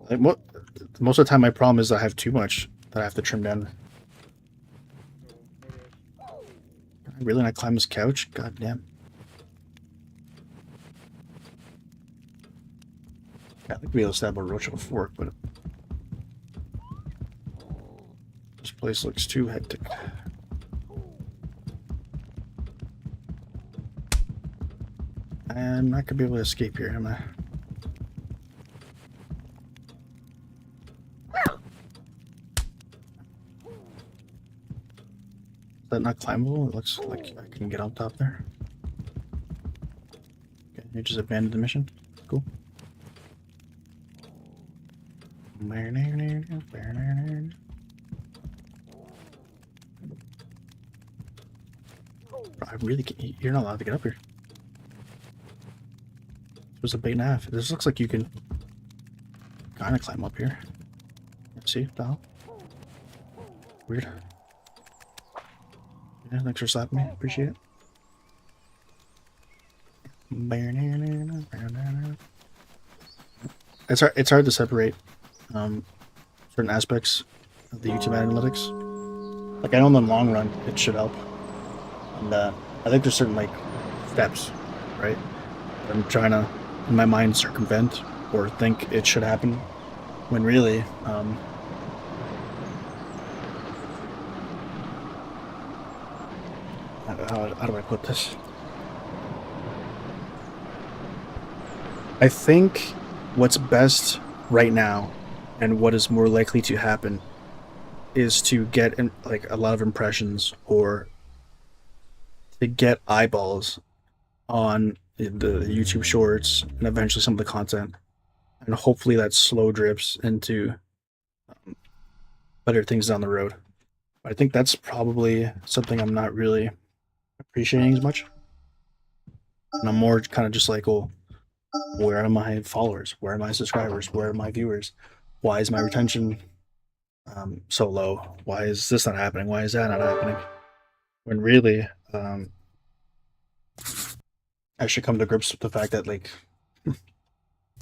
Like, most of the time, my problem is I have too much that I have to trim down. Can I really not climb this couch? God damn. Yeah, I'd like to be able to stab a roach with a fork, but this place looks too hectic. I'm not gonna be able to escape here, am I? Is that not climbable? It looks like I can get on top there. Okay, you just abandoned the mission. Cool. I really can't. You're not allowed to get up here. It was a bait and a half. This looks like you can kind of climb up here. See? The hell? Weird. Yeah, thanks for slapping me. Appreciate it. It's hard to separate certain aspects of the YouTube analytics. Like, I know in the long run it should help, and I think there's certain like steps, right? That I'm trying to, in my mind, circumvent or think it should happen, when really, how do I put this? I think what's best right now, and what is more likely to happen, is to get like a lot of impressions or to get eyeballs on the YouTube shorts and eventually some of the content, and hopefully that slow drips into better things down the road. I think that's probably something I'm not really appreciating as much, and I'm more kind of just like, well, where are my followers? Where are my subscribers? Where are my viewers? Why is my retention so low? Why is this not happening? Why is that not happening? When really, I should come to grips with the fact that, like,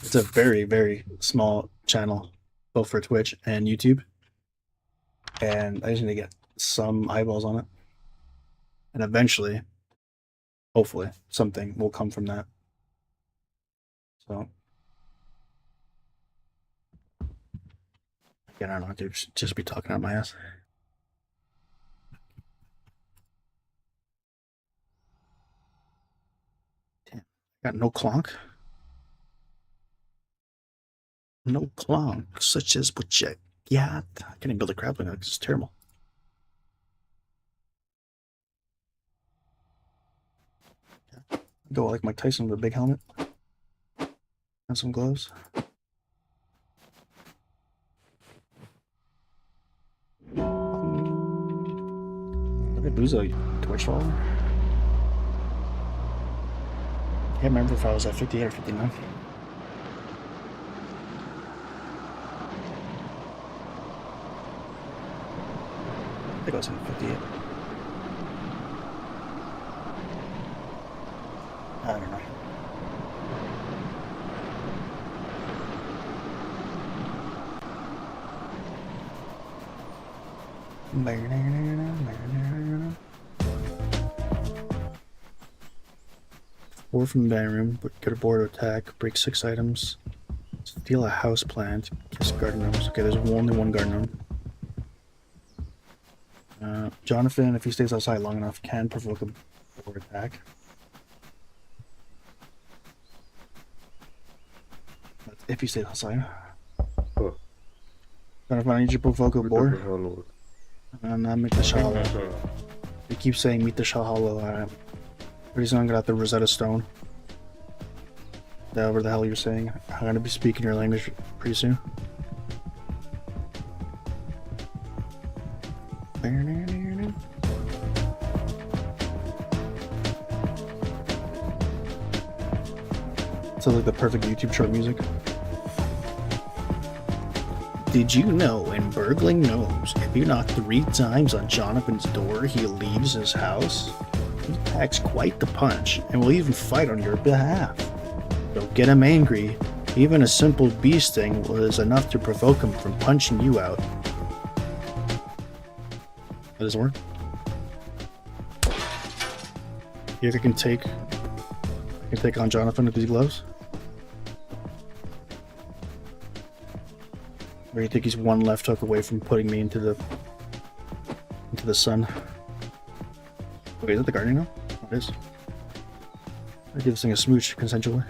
it's a very, very small channel, both for Twitch and YouTube, and I just need to get some eyeballs on it, and eventually Hopefully, something will come from that. So, again, I don't know, dude. Just be talking out my ass. Damn, got no clonk. No clonk, such as what you got. I can't even build a grappling hook. It's terrible. Go like Mike Tyson with a big helmet and some gloves. Did I lose a Twitch follower? I can't remember if I was at 58 or 59. I think I was at 58. I don't know. Four from the dining room, but get a board to attack, break 6 items, steal a house plant, kiss garden gnomes. Okay, there's only one garden gnome. Jonathan, if he stays outside long enough, can provoke a board attack. That's if he stays outside. Oh. Jonathan, I need you to provoke a board. And meet the shell hollow. You keep saying meet the shell hollow. Pretty soon I'm gonna have the Rosetta Stone. Whatever the hell you're saying. I'm gonna be speaking your language pretty soon. Sounds like the perfect YouTube short music. Did you know in Burglin Gnomes, if you knock 3 times on Jonathan's door, he leaves his house? He packs quite the punch and will even fight on your behalf. Don't get him angry. Even a simple bee sting was enough to provoke him from punching you out. That doesn't work. You think I can take on Jonathan with these gloves? Or you think he's one left hook away from putting me into the sun? Wait, is that the gardening now? Oh, it is. I give this thing a smooch consensually.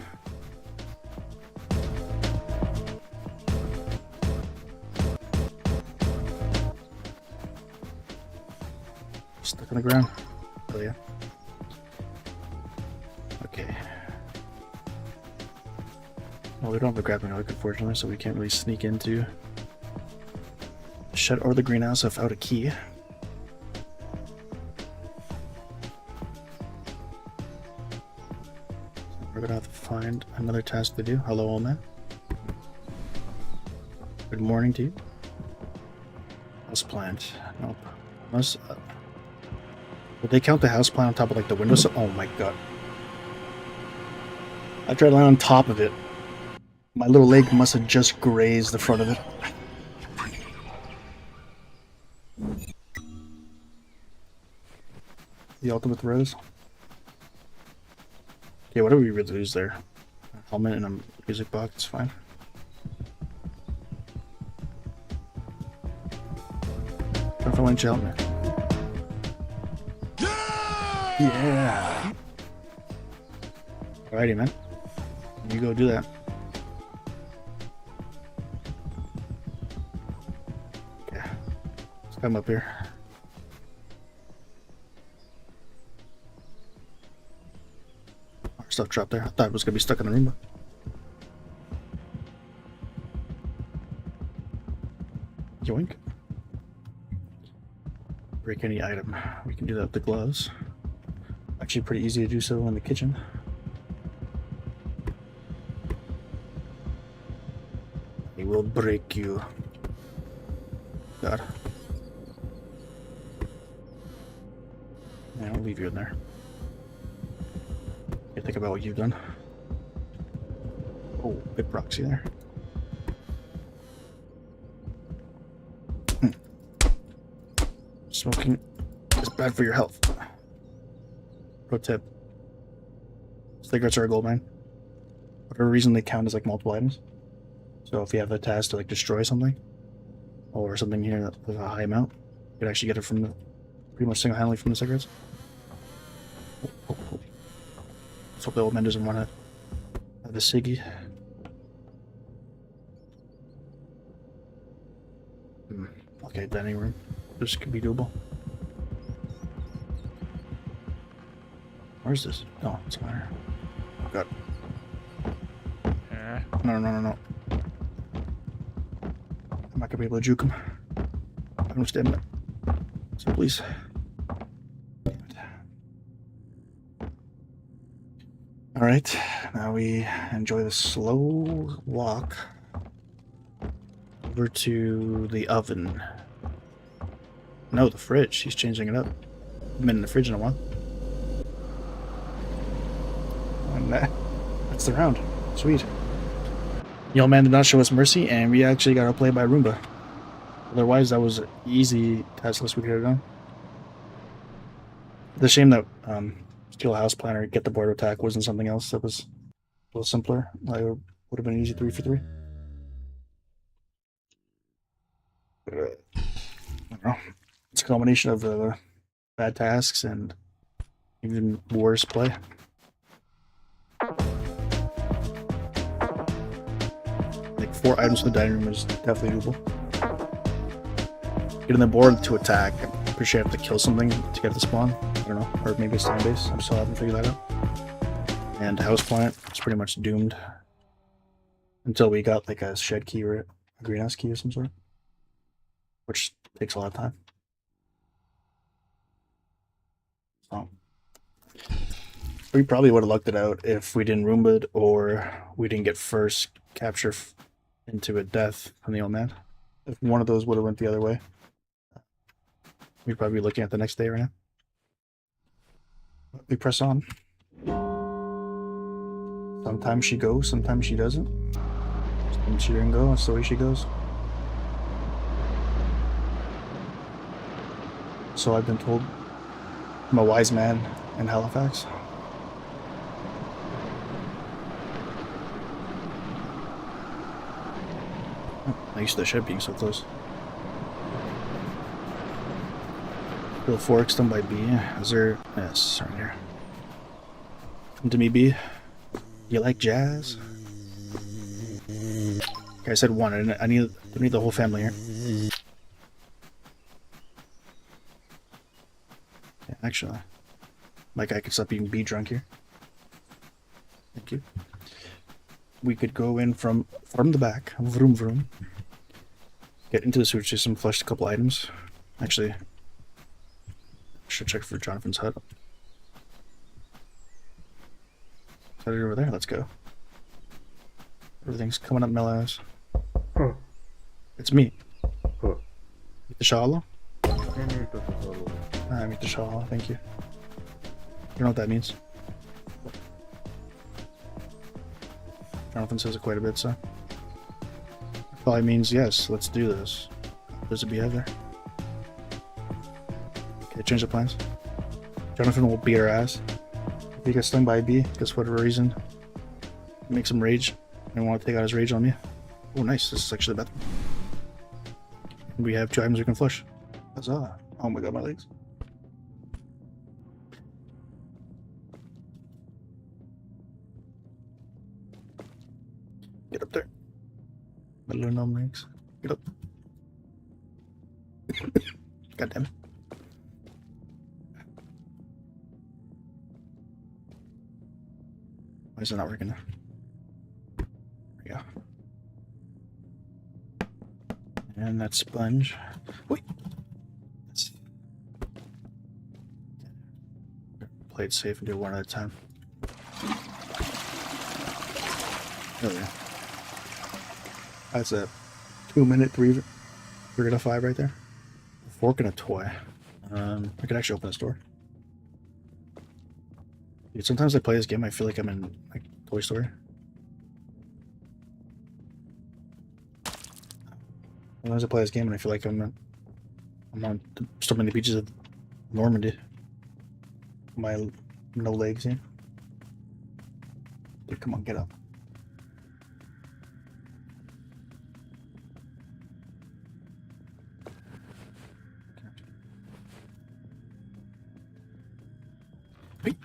Stuck on the ground. Oh yeah. Okay. Well, we don't have a grappling hook, unfortunately, so we can't really sneak into the shed or the greenhouse without a key. We're gonna have to find another task to do. Hello, old man. Good morning to you. House plant. Nope. Unless, would they count the house plant on top of like the windows? Oh my god. I tried to land on top of it. My little leg must have just grazed the front of it. The ultimate rose. Okay, what do we really lose there? A helmet and a music box, it's fine. Try to find helmet. Yeah! Alrighty, man. You go do that. Okay. Let's come up here. Our stuff dropped there. I thought it was gonna be stuck in the room. Yoink. Break any item. We can do that with the gloves. Actually pretty easy to do so in the kitchen. He will break you. God. Yeah, I'll leave you in there. You think about what you've done. Oh, big proxy there. Smoking is bad for your health. Pro tip, Cigarettes are a gold mine. Whatever reason, they count as like multiple items. So if you have a task to like destroy something, or something here with a high amount, you can actually get it from the pretty much single-handedly from the cigarettes. Let's hope the old man doesn't want to have a ciggy. Okay, dining room. This could be doable. Where's this? Oh, it's over here. Oh, God. No. I'm not gonna be able to juke him. I don't stand it. So please. Alright, now we enjoy the slow walk over to the oven. No, the fridge. He's changing it up. I've been in the fridge in a while. And that's the round. Sweet. The old man did not show us mercy, and we actually got outplayed by Roomba. Otherwise, that was an easy task list we could have done. It's a shame that Steal a House Planner, Get the Board Attack wasn't something else that was a little simpler. Like, it would have been an easy 3 for 3. I don't know. It's a combination of bad tasks and even worse play. Like 4 items in the dining room is definitely doable. Getting the board to attack, I'm pretty sure I have to kill something to get the spawn. I don't know, or maybe it's time base. I'm still haven't figured that out. And houseplant is pretty much doomed until we got like a shed key or a greenhouse key of some sort, which takes a lot of time. So we probably would have lucked it out if we didn't Roomba it or we didn't get first capture into a death from the old man. If one of those would have went the other way, we'd probably be looking at the next day right now. We press on. Sometimes she goes, sometimes she doesn't. Sometimes she didn't go, that's the way she goes. So I've been told. I'm a wise man in Halifax. I used to the shed being so close. The forks done by B. Is there? Yes, right here. Come to me, B. You like jazz? Okay, I said one. I need the whole family here. Yeah, actually, my guy could stop being B drunk here. Thank you. We could go in from the back. Vroom vroom. Get into the sewage system. Flush a couple items. Actually, should check for Jonathan's hut. Is that it over there? Let's go. Everything's coming up Mellows. Huh. It's me. Huh. Meet the Shala? I Meet the Shala, thank you. You know what that means? Jonathan says it quite a bit, so. Probably means yes, let's do this. There's a beehive there. Okay, change the plans. Jonathan will beat our ass. If he gets stung by a bee, guess whatever reason, it makes him rage. And want to take out his rage on me. Oh, nice. This is actually the bathroom. We have 2 items we can flush. Huzzah. Oh my god, my legs. Get up there. My little gnome legs. Get up. God damn it. Why is it not working there? There we go. And that sponge. Wait. Let's play it safe and do one at a time. There we go. That's a 2-minute 3 out of 5 right there. A fork and a toy. I could actually open this door. Dude, sometimes I play this game, I feel like I'm in like Toy Story. Sometimes I play this game and I feel like I'm on storming the beaches of Normandy. My no legs here. Dude, come on, get up. Wait.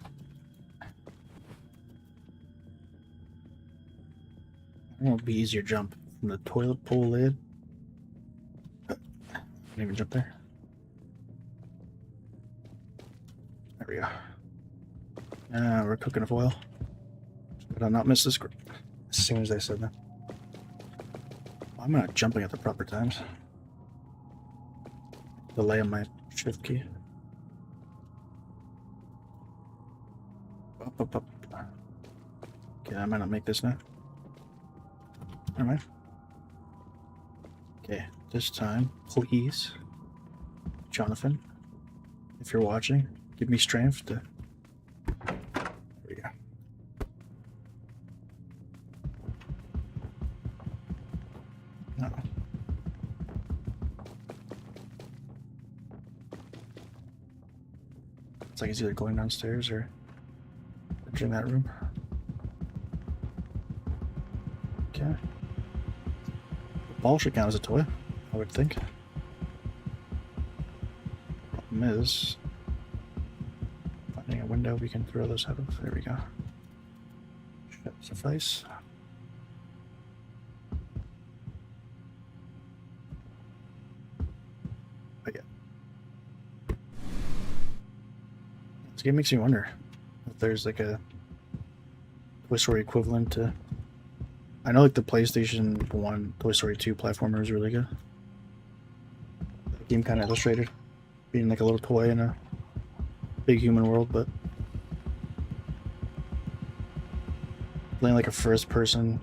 It won't be easier jump from the toilet bowl lid. Can't even jump there. There we go. We're cooking foil. Did I not miss this? As soon as I said that. I'm not jumping at the proper times. Delay on my shift key. Up, up, up. Okay, I might not make this now. Never mind. Okay, this time, please, Jonathan, if you're watching, give me strength to. There we go. No. It's like he's either going downstairs or entering that room. Okay. The ball should count as a toy, I would think. Problem is, finding a window we can throw those out of. There we go. Should suffice. But yeah. This game makes me wonder if there's like a Toy Story equivalent to. I know like the PlayStation 1 Toy Story 2 platformer is really good. The game kind of illustrated being like a little toy in a big human world, but playing like a first person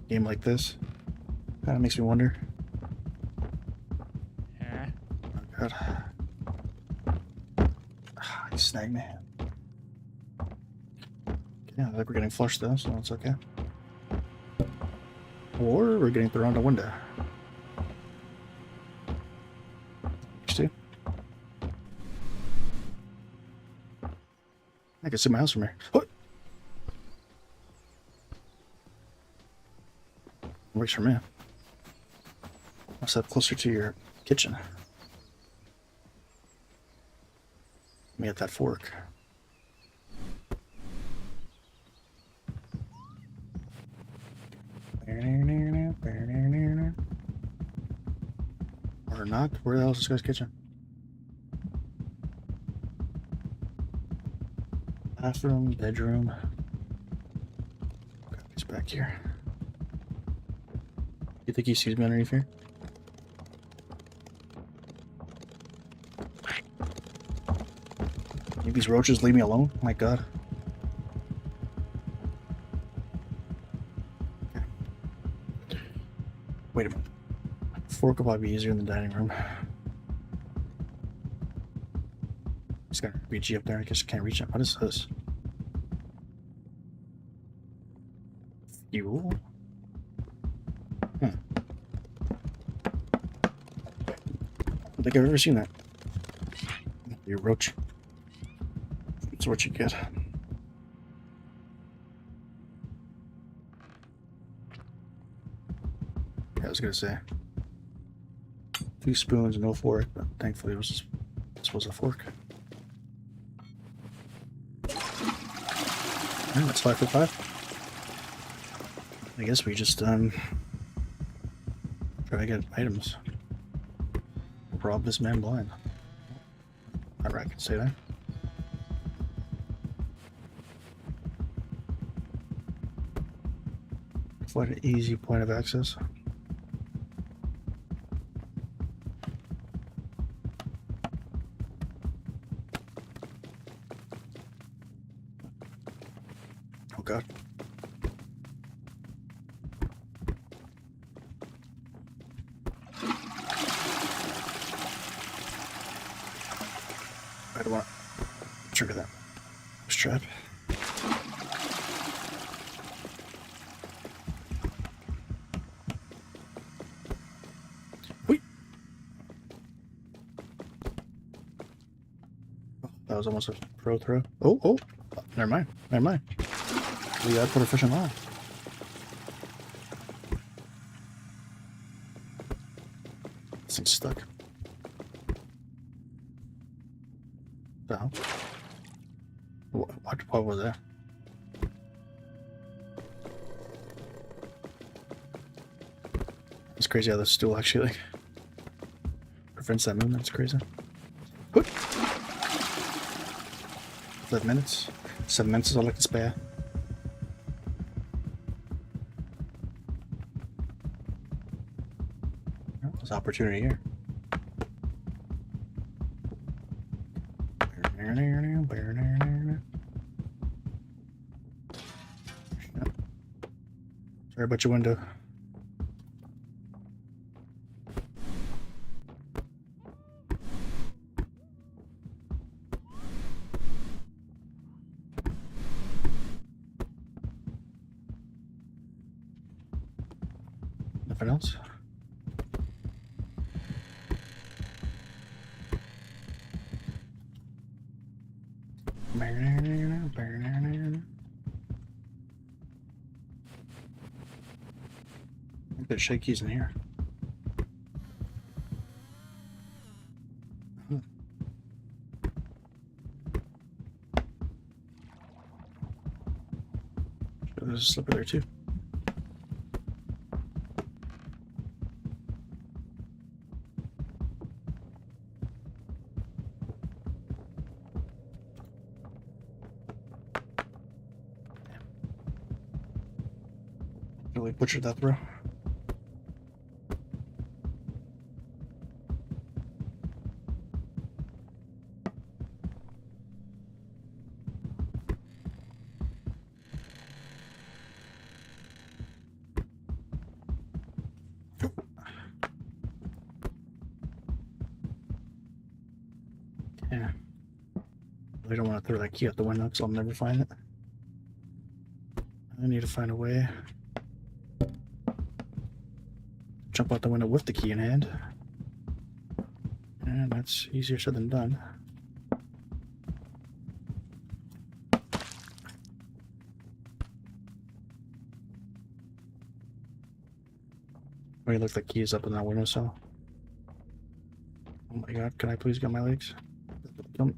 game like this kind of makes me wonder. Yeah. Oh god. He snagged me. Yeah, I think we're getting flushed though, so it's okay. Or we're getting thrown out a window. Two. I can see my house from here. What? Works for me. I'll step closer to your kitchen. Let me get that fork. Or not. Where the hell is this guy's kitchen? Bathroom, bedroom. Okay, he's back here. You think he sees me underneath here? Maybe these roaches leave me alone? Oh my god. Wait a minute. Fork will probably be easier in the dining room. Just got a BG up there. I guess I can't reach it. What is this? Fuel? I don't think I've ever seen that. You roach. That's what you get. Yeah, I was gonna say 2 spoons, no fork, but thankfully this was a fork. Yeah, that's 5 for 5. I guess we just try to get items. Rob this man blind. I can say that. What an easy point of access. Oh god. I don't want to trigger that trap. Wait. Oh, that was almost a pro throw. Oh, never mind. Never mind. We gotta put a fish in line. This thing's stuck. The hell? What was that? It's crazy how this stool actually like prevents that movement. It's crazy. Hoot. 5 minutes. 7 minutes is all I can spare. Oh, there's opportunity here. Sorry about your window. Nothing else? I think there's shakies in here. There's a slipper there too. Really butchered that, bro. Yeah. I don't want to throw that key out the window because I'll never find it. I need to find a way. Jump out the window with the key in hand. And that's easier said than done. Wait, look, the key is up in that windowsill. Oh my god, can I please get my legs? Jump.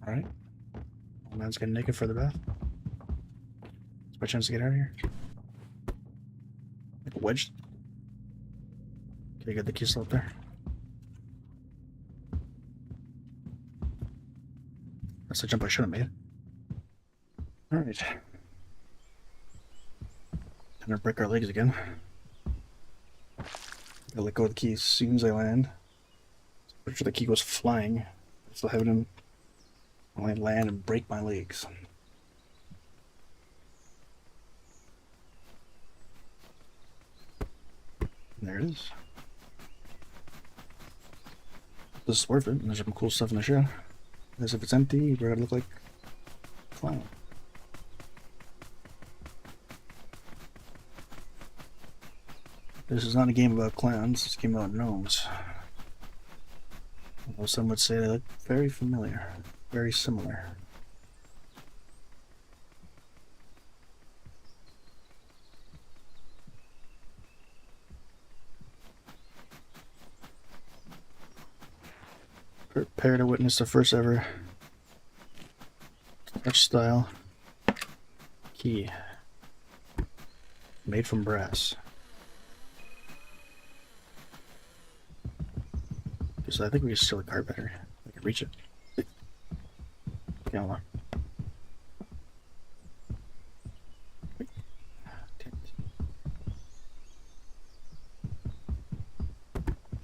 Alright. Old man's getting naked for the bath. It's my chance to get out of here. Like a wedge. Okay, get the key still up there. That's the jump I should have made. Alright. Time to break our legs again. Gotta let go of the key as soon as I land. Pretty sure the key goes flying. I still have it in when I land and break my legs. And there it is. This is worth it. There's some cool stuff in the shed. As if it's empty, you better look like a clown. This is not a game about clowns, it's a game about gnomes. Although some would say they look very familiar, very similar. Prepare to witness the first ever touch style key made from brass. So I think we can steal a car battery. I can reach it. Okay, hold on. Wait. Damn it.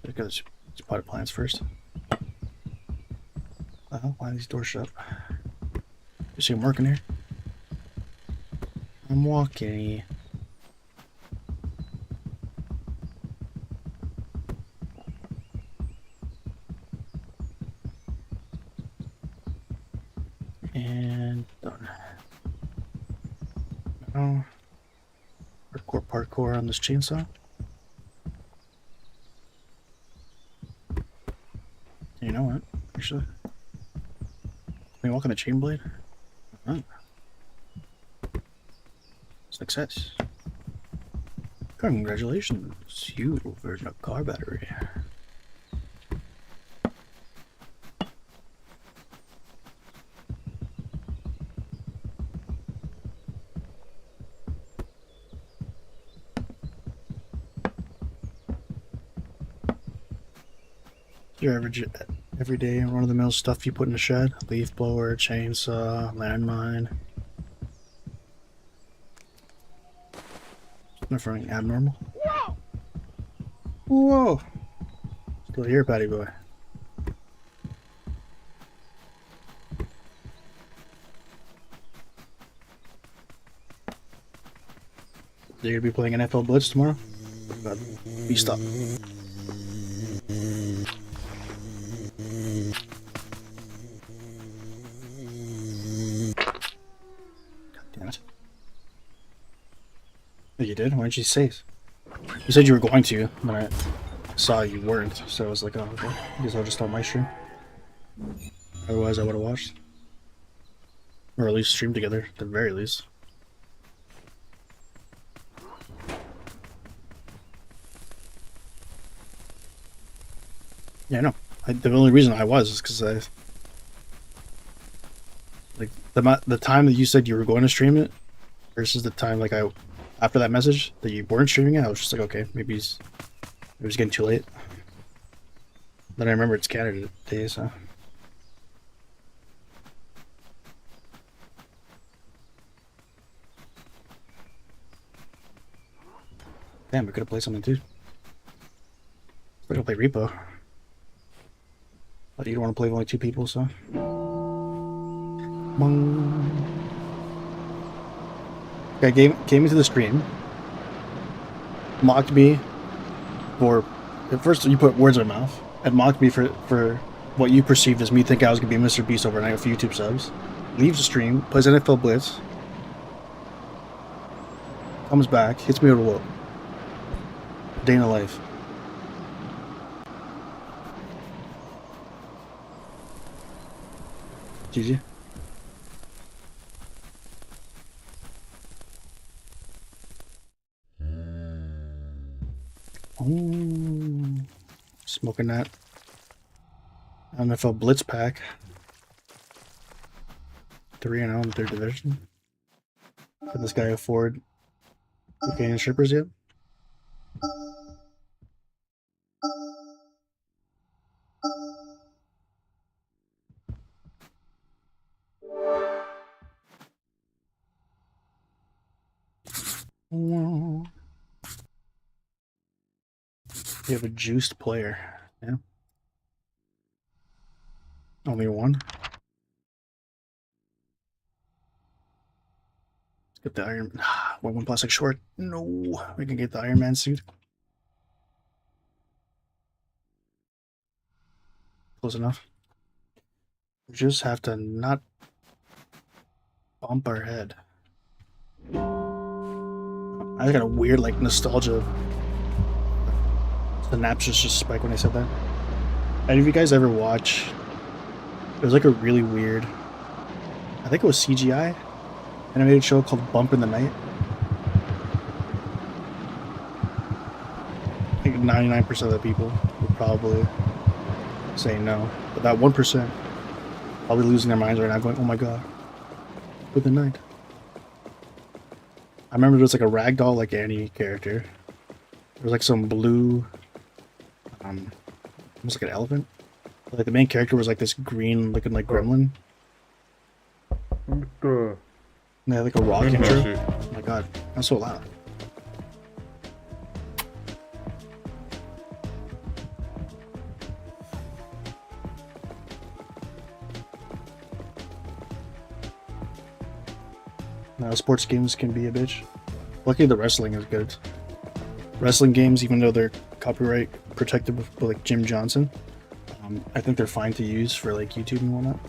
Let's go to this potted plants first. Why are these doors shut? You see I'm working here? I'm walking. And done. Now, parkour on this chainsaw. You know what? Actually, Can you walk on the chain blade? Oh. Success. Congratulations, you earned a car battery. Your average everyday run-of-the-mill stuff you put in the shed: leaf blower, chainsaw, landmine. Nothing abnormal. Whoa! Still here, Patty boy. You're gonna be playing NFL Blitz tomorrow? Be stopped. God damn it. Oh, you did? Why didn't you say it? You said you were going to, but I saw you weren't, so I was like, oh, okay. I guess I'll just start my stream. Otherwise, I would have watched. Or at least stream together, at the very least. Yeah, I know. The only reason I was is because I... Like, the time that you said you were going to stream it versus the time, like, after that message that you weren't streaming it, I was just like, okay, maybe it was getting too late. Then I remember it's Canada Day, so... Damn, we could have played something too. We're gonna play Repo. But you don't want to play with only 2 people, so... Guy came into the stream, mocked me for... At first you put words in my mouth, and mocked me for what you perceived as me thinking I was going to be Mr. Beast overnight with YouTube subs. Leaves the stream, plays NFL Blitz, comes back, hits me with a whoop. Day in the life. GG. Oh, smoking that NFL Blitz pack. 3-0 in the 3rd division. Can this guy afford cocaine and strippers yet? You have a juiced player. Yeah. Only one. Let's get the Iron... one plastic short. No. We can get the Iron Man suit. Close enough. We just have to not bump our head. I got a weird, like, nostalgia synapses just spike when I said that. Any of you guys ever watch... It was like a really weird... I think it was CGI animated show called Bump in the Night. I think 99% of the people would probably say no. But that 1% probably losing their minds right now going, oh my god. Good the night. I remember there was like a ragdoll like Annie character. There was like some blue, almost like an elephant. Like the main character was like this green looking like gremlin. And they had like a rock intro. Oh my god, that's so loud. Sports games can be a bitch. Luckily the wrestling is good. Wrestling games, even though they're copyright protected with like Jim Johnson, I think they're fine to use for like YouTube and whatnot.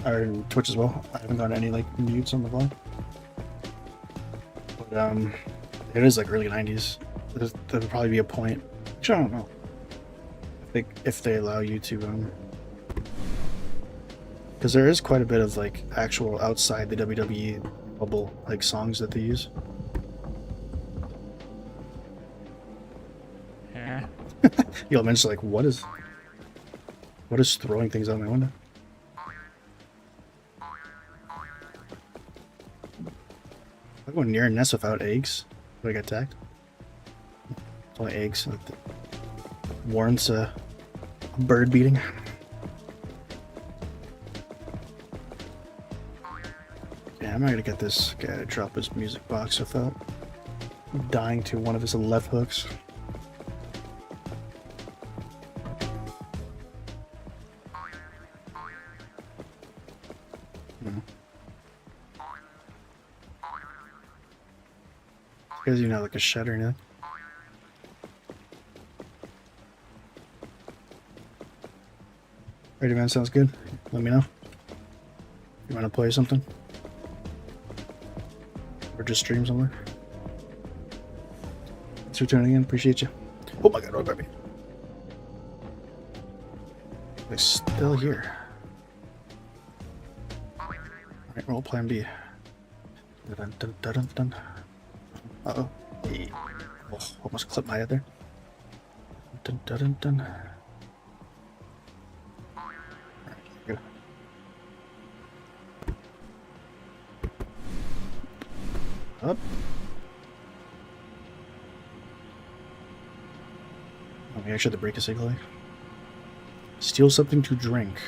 Or Twitch as well. I haven't gotten any like mutes on the phone. But it is like early 90s. There would probably be a point. Which I don't know. I think if they allow you to Because there is quite a bit of like actual outside the WWE bubble like songs that they use. Yeah. You'll mention like what is throwing things out my window? I'm going near a nest without eggs. Do I get attacked? It's only eggs. Like warrants a bird beating. Yeah, I'm not gonna get this guy to drop his music box without dying to one of his left hooks. Because you know, like a shutter now. Ready, man? Sounds good. Let me know. You want to play something? Or just stream somewhere? Thanks for tuning in. Appreciate you. Oh my god, oh baby. They're still here. Alright, roll plan B. Dun, dun, dun, dun, dun. Uh-oh. Hey. Oh, almost clipped my head there. Dun, dun, dun, dun. Good. Up. Oh, we actually have to break a single leg. Steal something to drink.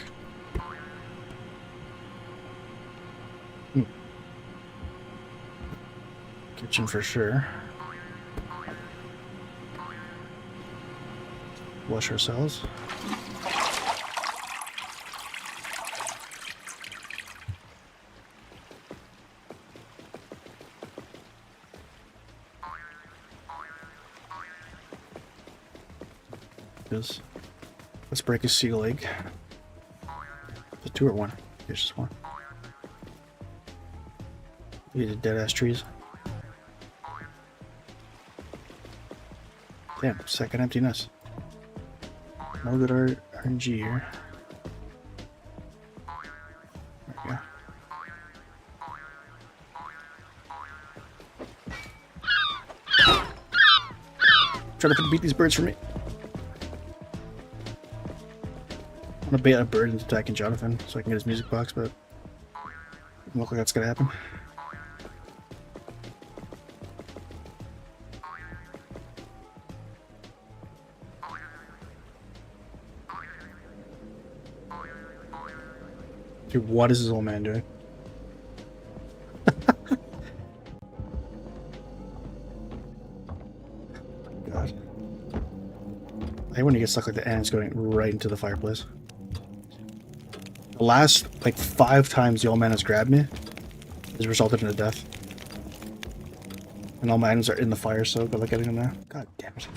Kitchen for sure. Wash ourselves. Let's break a seal egg. The 2 or 1? There's just 1. These are dead ass trees. Damn, second emptiness. No good RNG here. There we go. Trying to beat these birds for me. I'm gonna bait a bird into attacking Jonathan so I can get his music box, but it doesn't look like that's gonna happen. Dude, what is this old man doing? God. I hate when you get stuck like that and it's going right into the fireplace. The last, like, 5 times the old man has grabbed me has resulted in a death. And all my items are in the fire, so good luck getting them there. God damn it.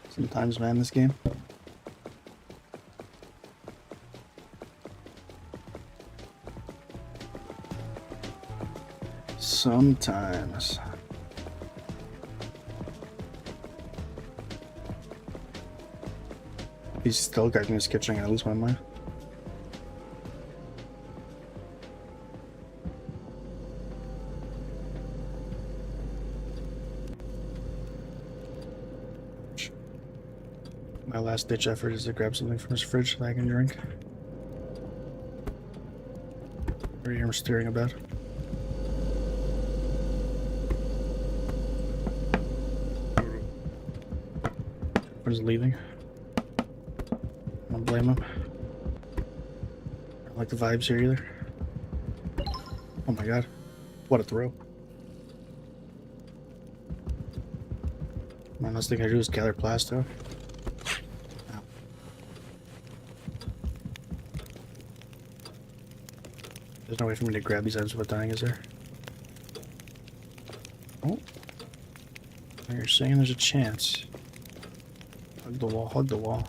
Sometimes, man, this game. Sometimes. He's still guarding his kitchen, I lose my mind. My last ditch effort is to grab something from his fridge that I can drink. Or hear him stirring about. What is leaving? I don't blame him. I don't like the vibes here either. Oh my god. What a throw. My last thing I do is gather plasto. Ow. There's no way for me to grab these items without dying, is there? Oh. You're saying there's a chance. Hug the wall, hug the wall.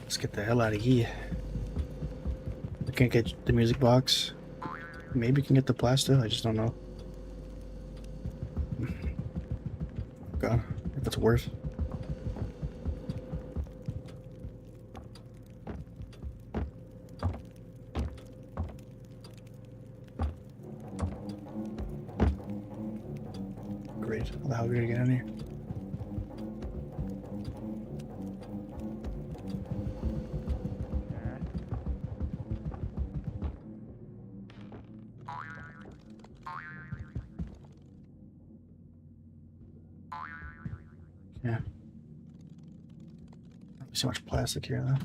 Let's get the hell out of here. I can't get the music box. maybe can get the plaster. I just don't know. God, if it's worth. Great. How the hell are we gonna get in here? Yeah. So much plastic here, though.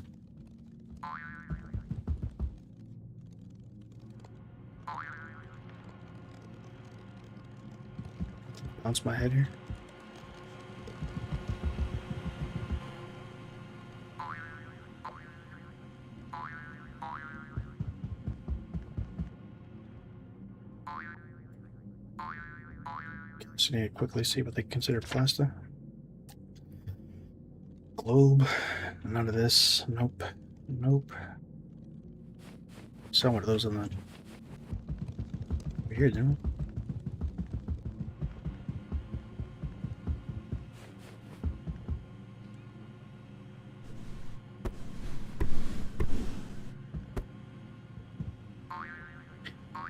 Bounce my head here. Just need to quickly see what they consider plaster. Globe. None of this. Nope. Nope. Saw one of those on the over here, didn't we?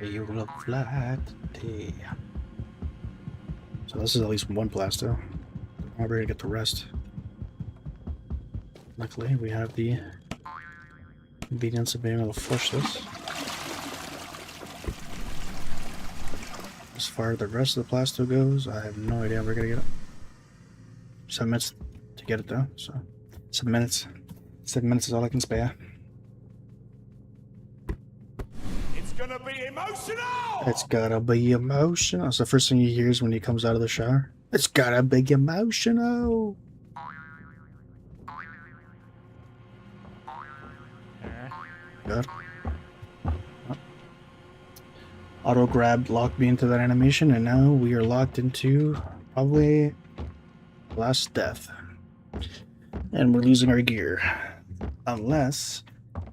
You look flat. Yeah. So this is at least one plaster. Now we're gonna get the rest. Luckily, we have the convenience of being able to flush this. As far as the rest of the plaster goes, I have no idea how we're gonna get it. 7 minutes to get it though, so 7 minutes. 7 minutes is all I can spare. It's gonna be emotional! It's gotta be emotional. That's the first thing he hears when he comes out of the shower. It's gotta be emotional. God. Auto grab locked me into that animation, and now we are locked into probably last death. And we're losing our gear. Unless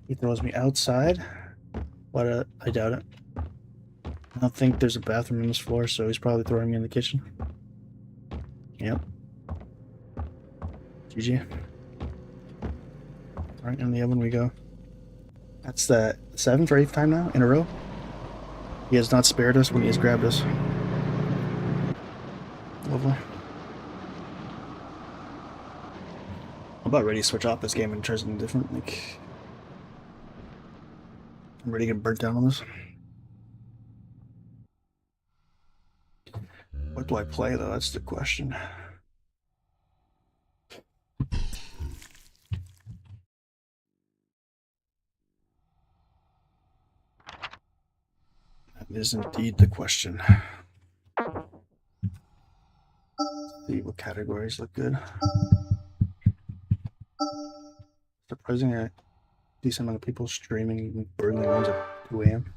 he throws me outside. But I doubt it. I don't think there's a bathroom in this floor, so he's probably throwing me in the kitchen. Yep. GG. Right in the oven we go. That's the 7th or 8th time now in a row. He has not spared us when he has grabbed us. Lovely. I'm about ready to switch off this game and try something different. Like, I'm ready to get burnt down on this. What do I play though? That's the question. That is indeed the question. Let's see what categories look good. Surprisingly, a decent amount of people streaming Burglin Gnomes at 2 a.m.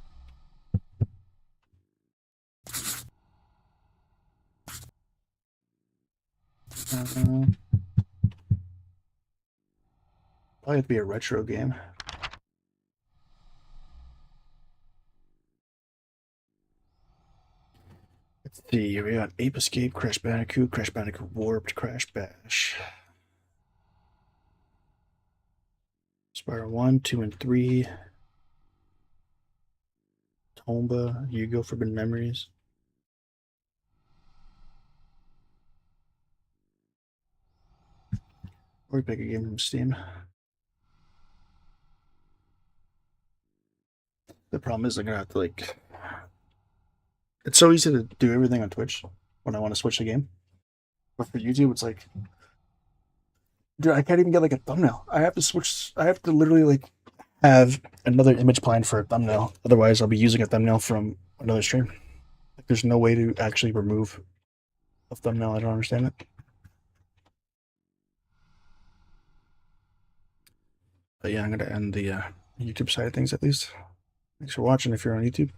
Probably have to be a retro game. Let's see, we got Ape Escape, Crash Bandicoot, Crash Bandicoot Warped, Crash Bash. Spiral 1, 2, and 3. Tomba, Yu-Gi-Oh! Forbidden Memories. Or pick a game from Steam. The problem is I'm gonna have to like... It's so easy to do everything on Twitch when I want to switch the game. But for YouTube, it's like... Dude, I can't even get like a thumbnail. I have to switch... I have to literally like have another image planned for a thumbnail. Otherwise, I'll be using a thumbnail from another stream. Like, there's no way to actually remove a thumbnail. I don't understand it. But yeah, I'm going to end the YouTube side of things at least. Thanks for watching if you're on YouTube.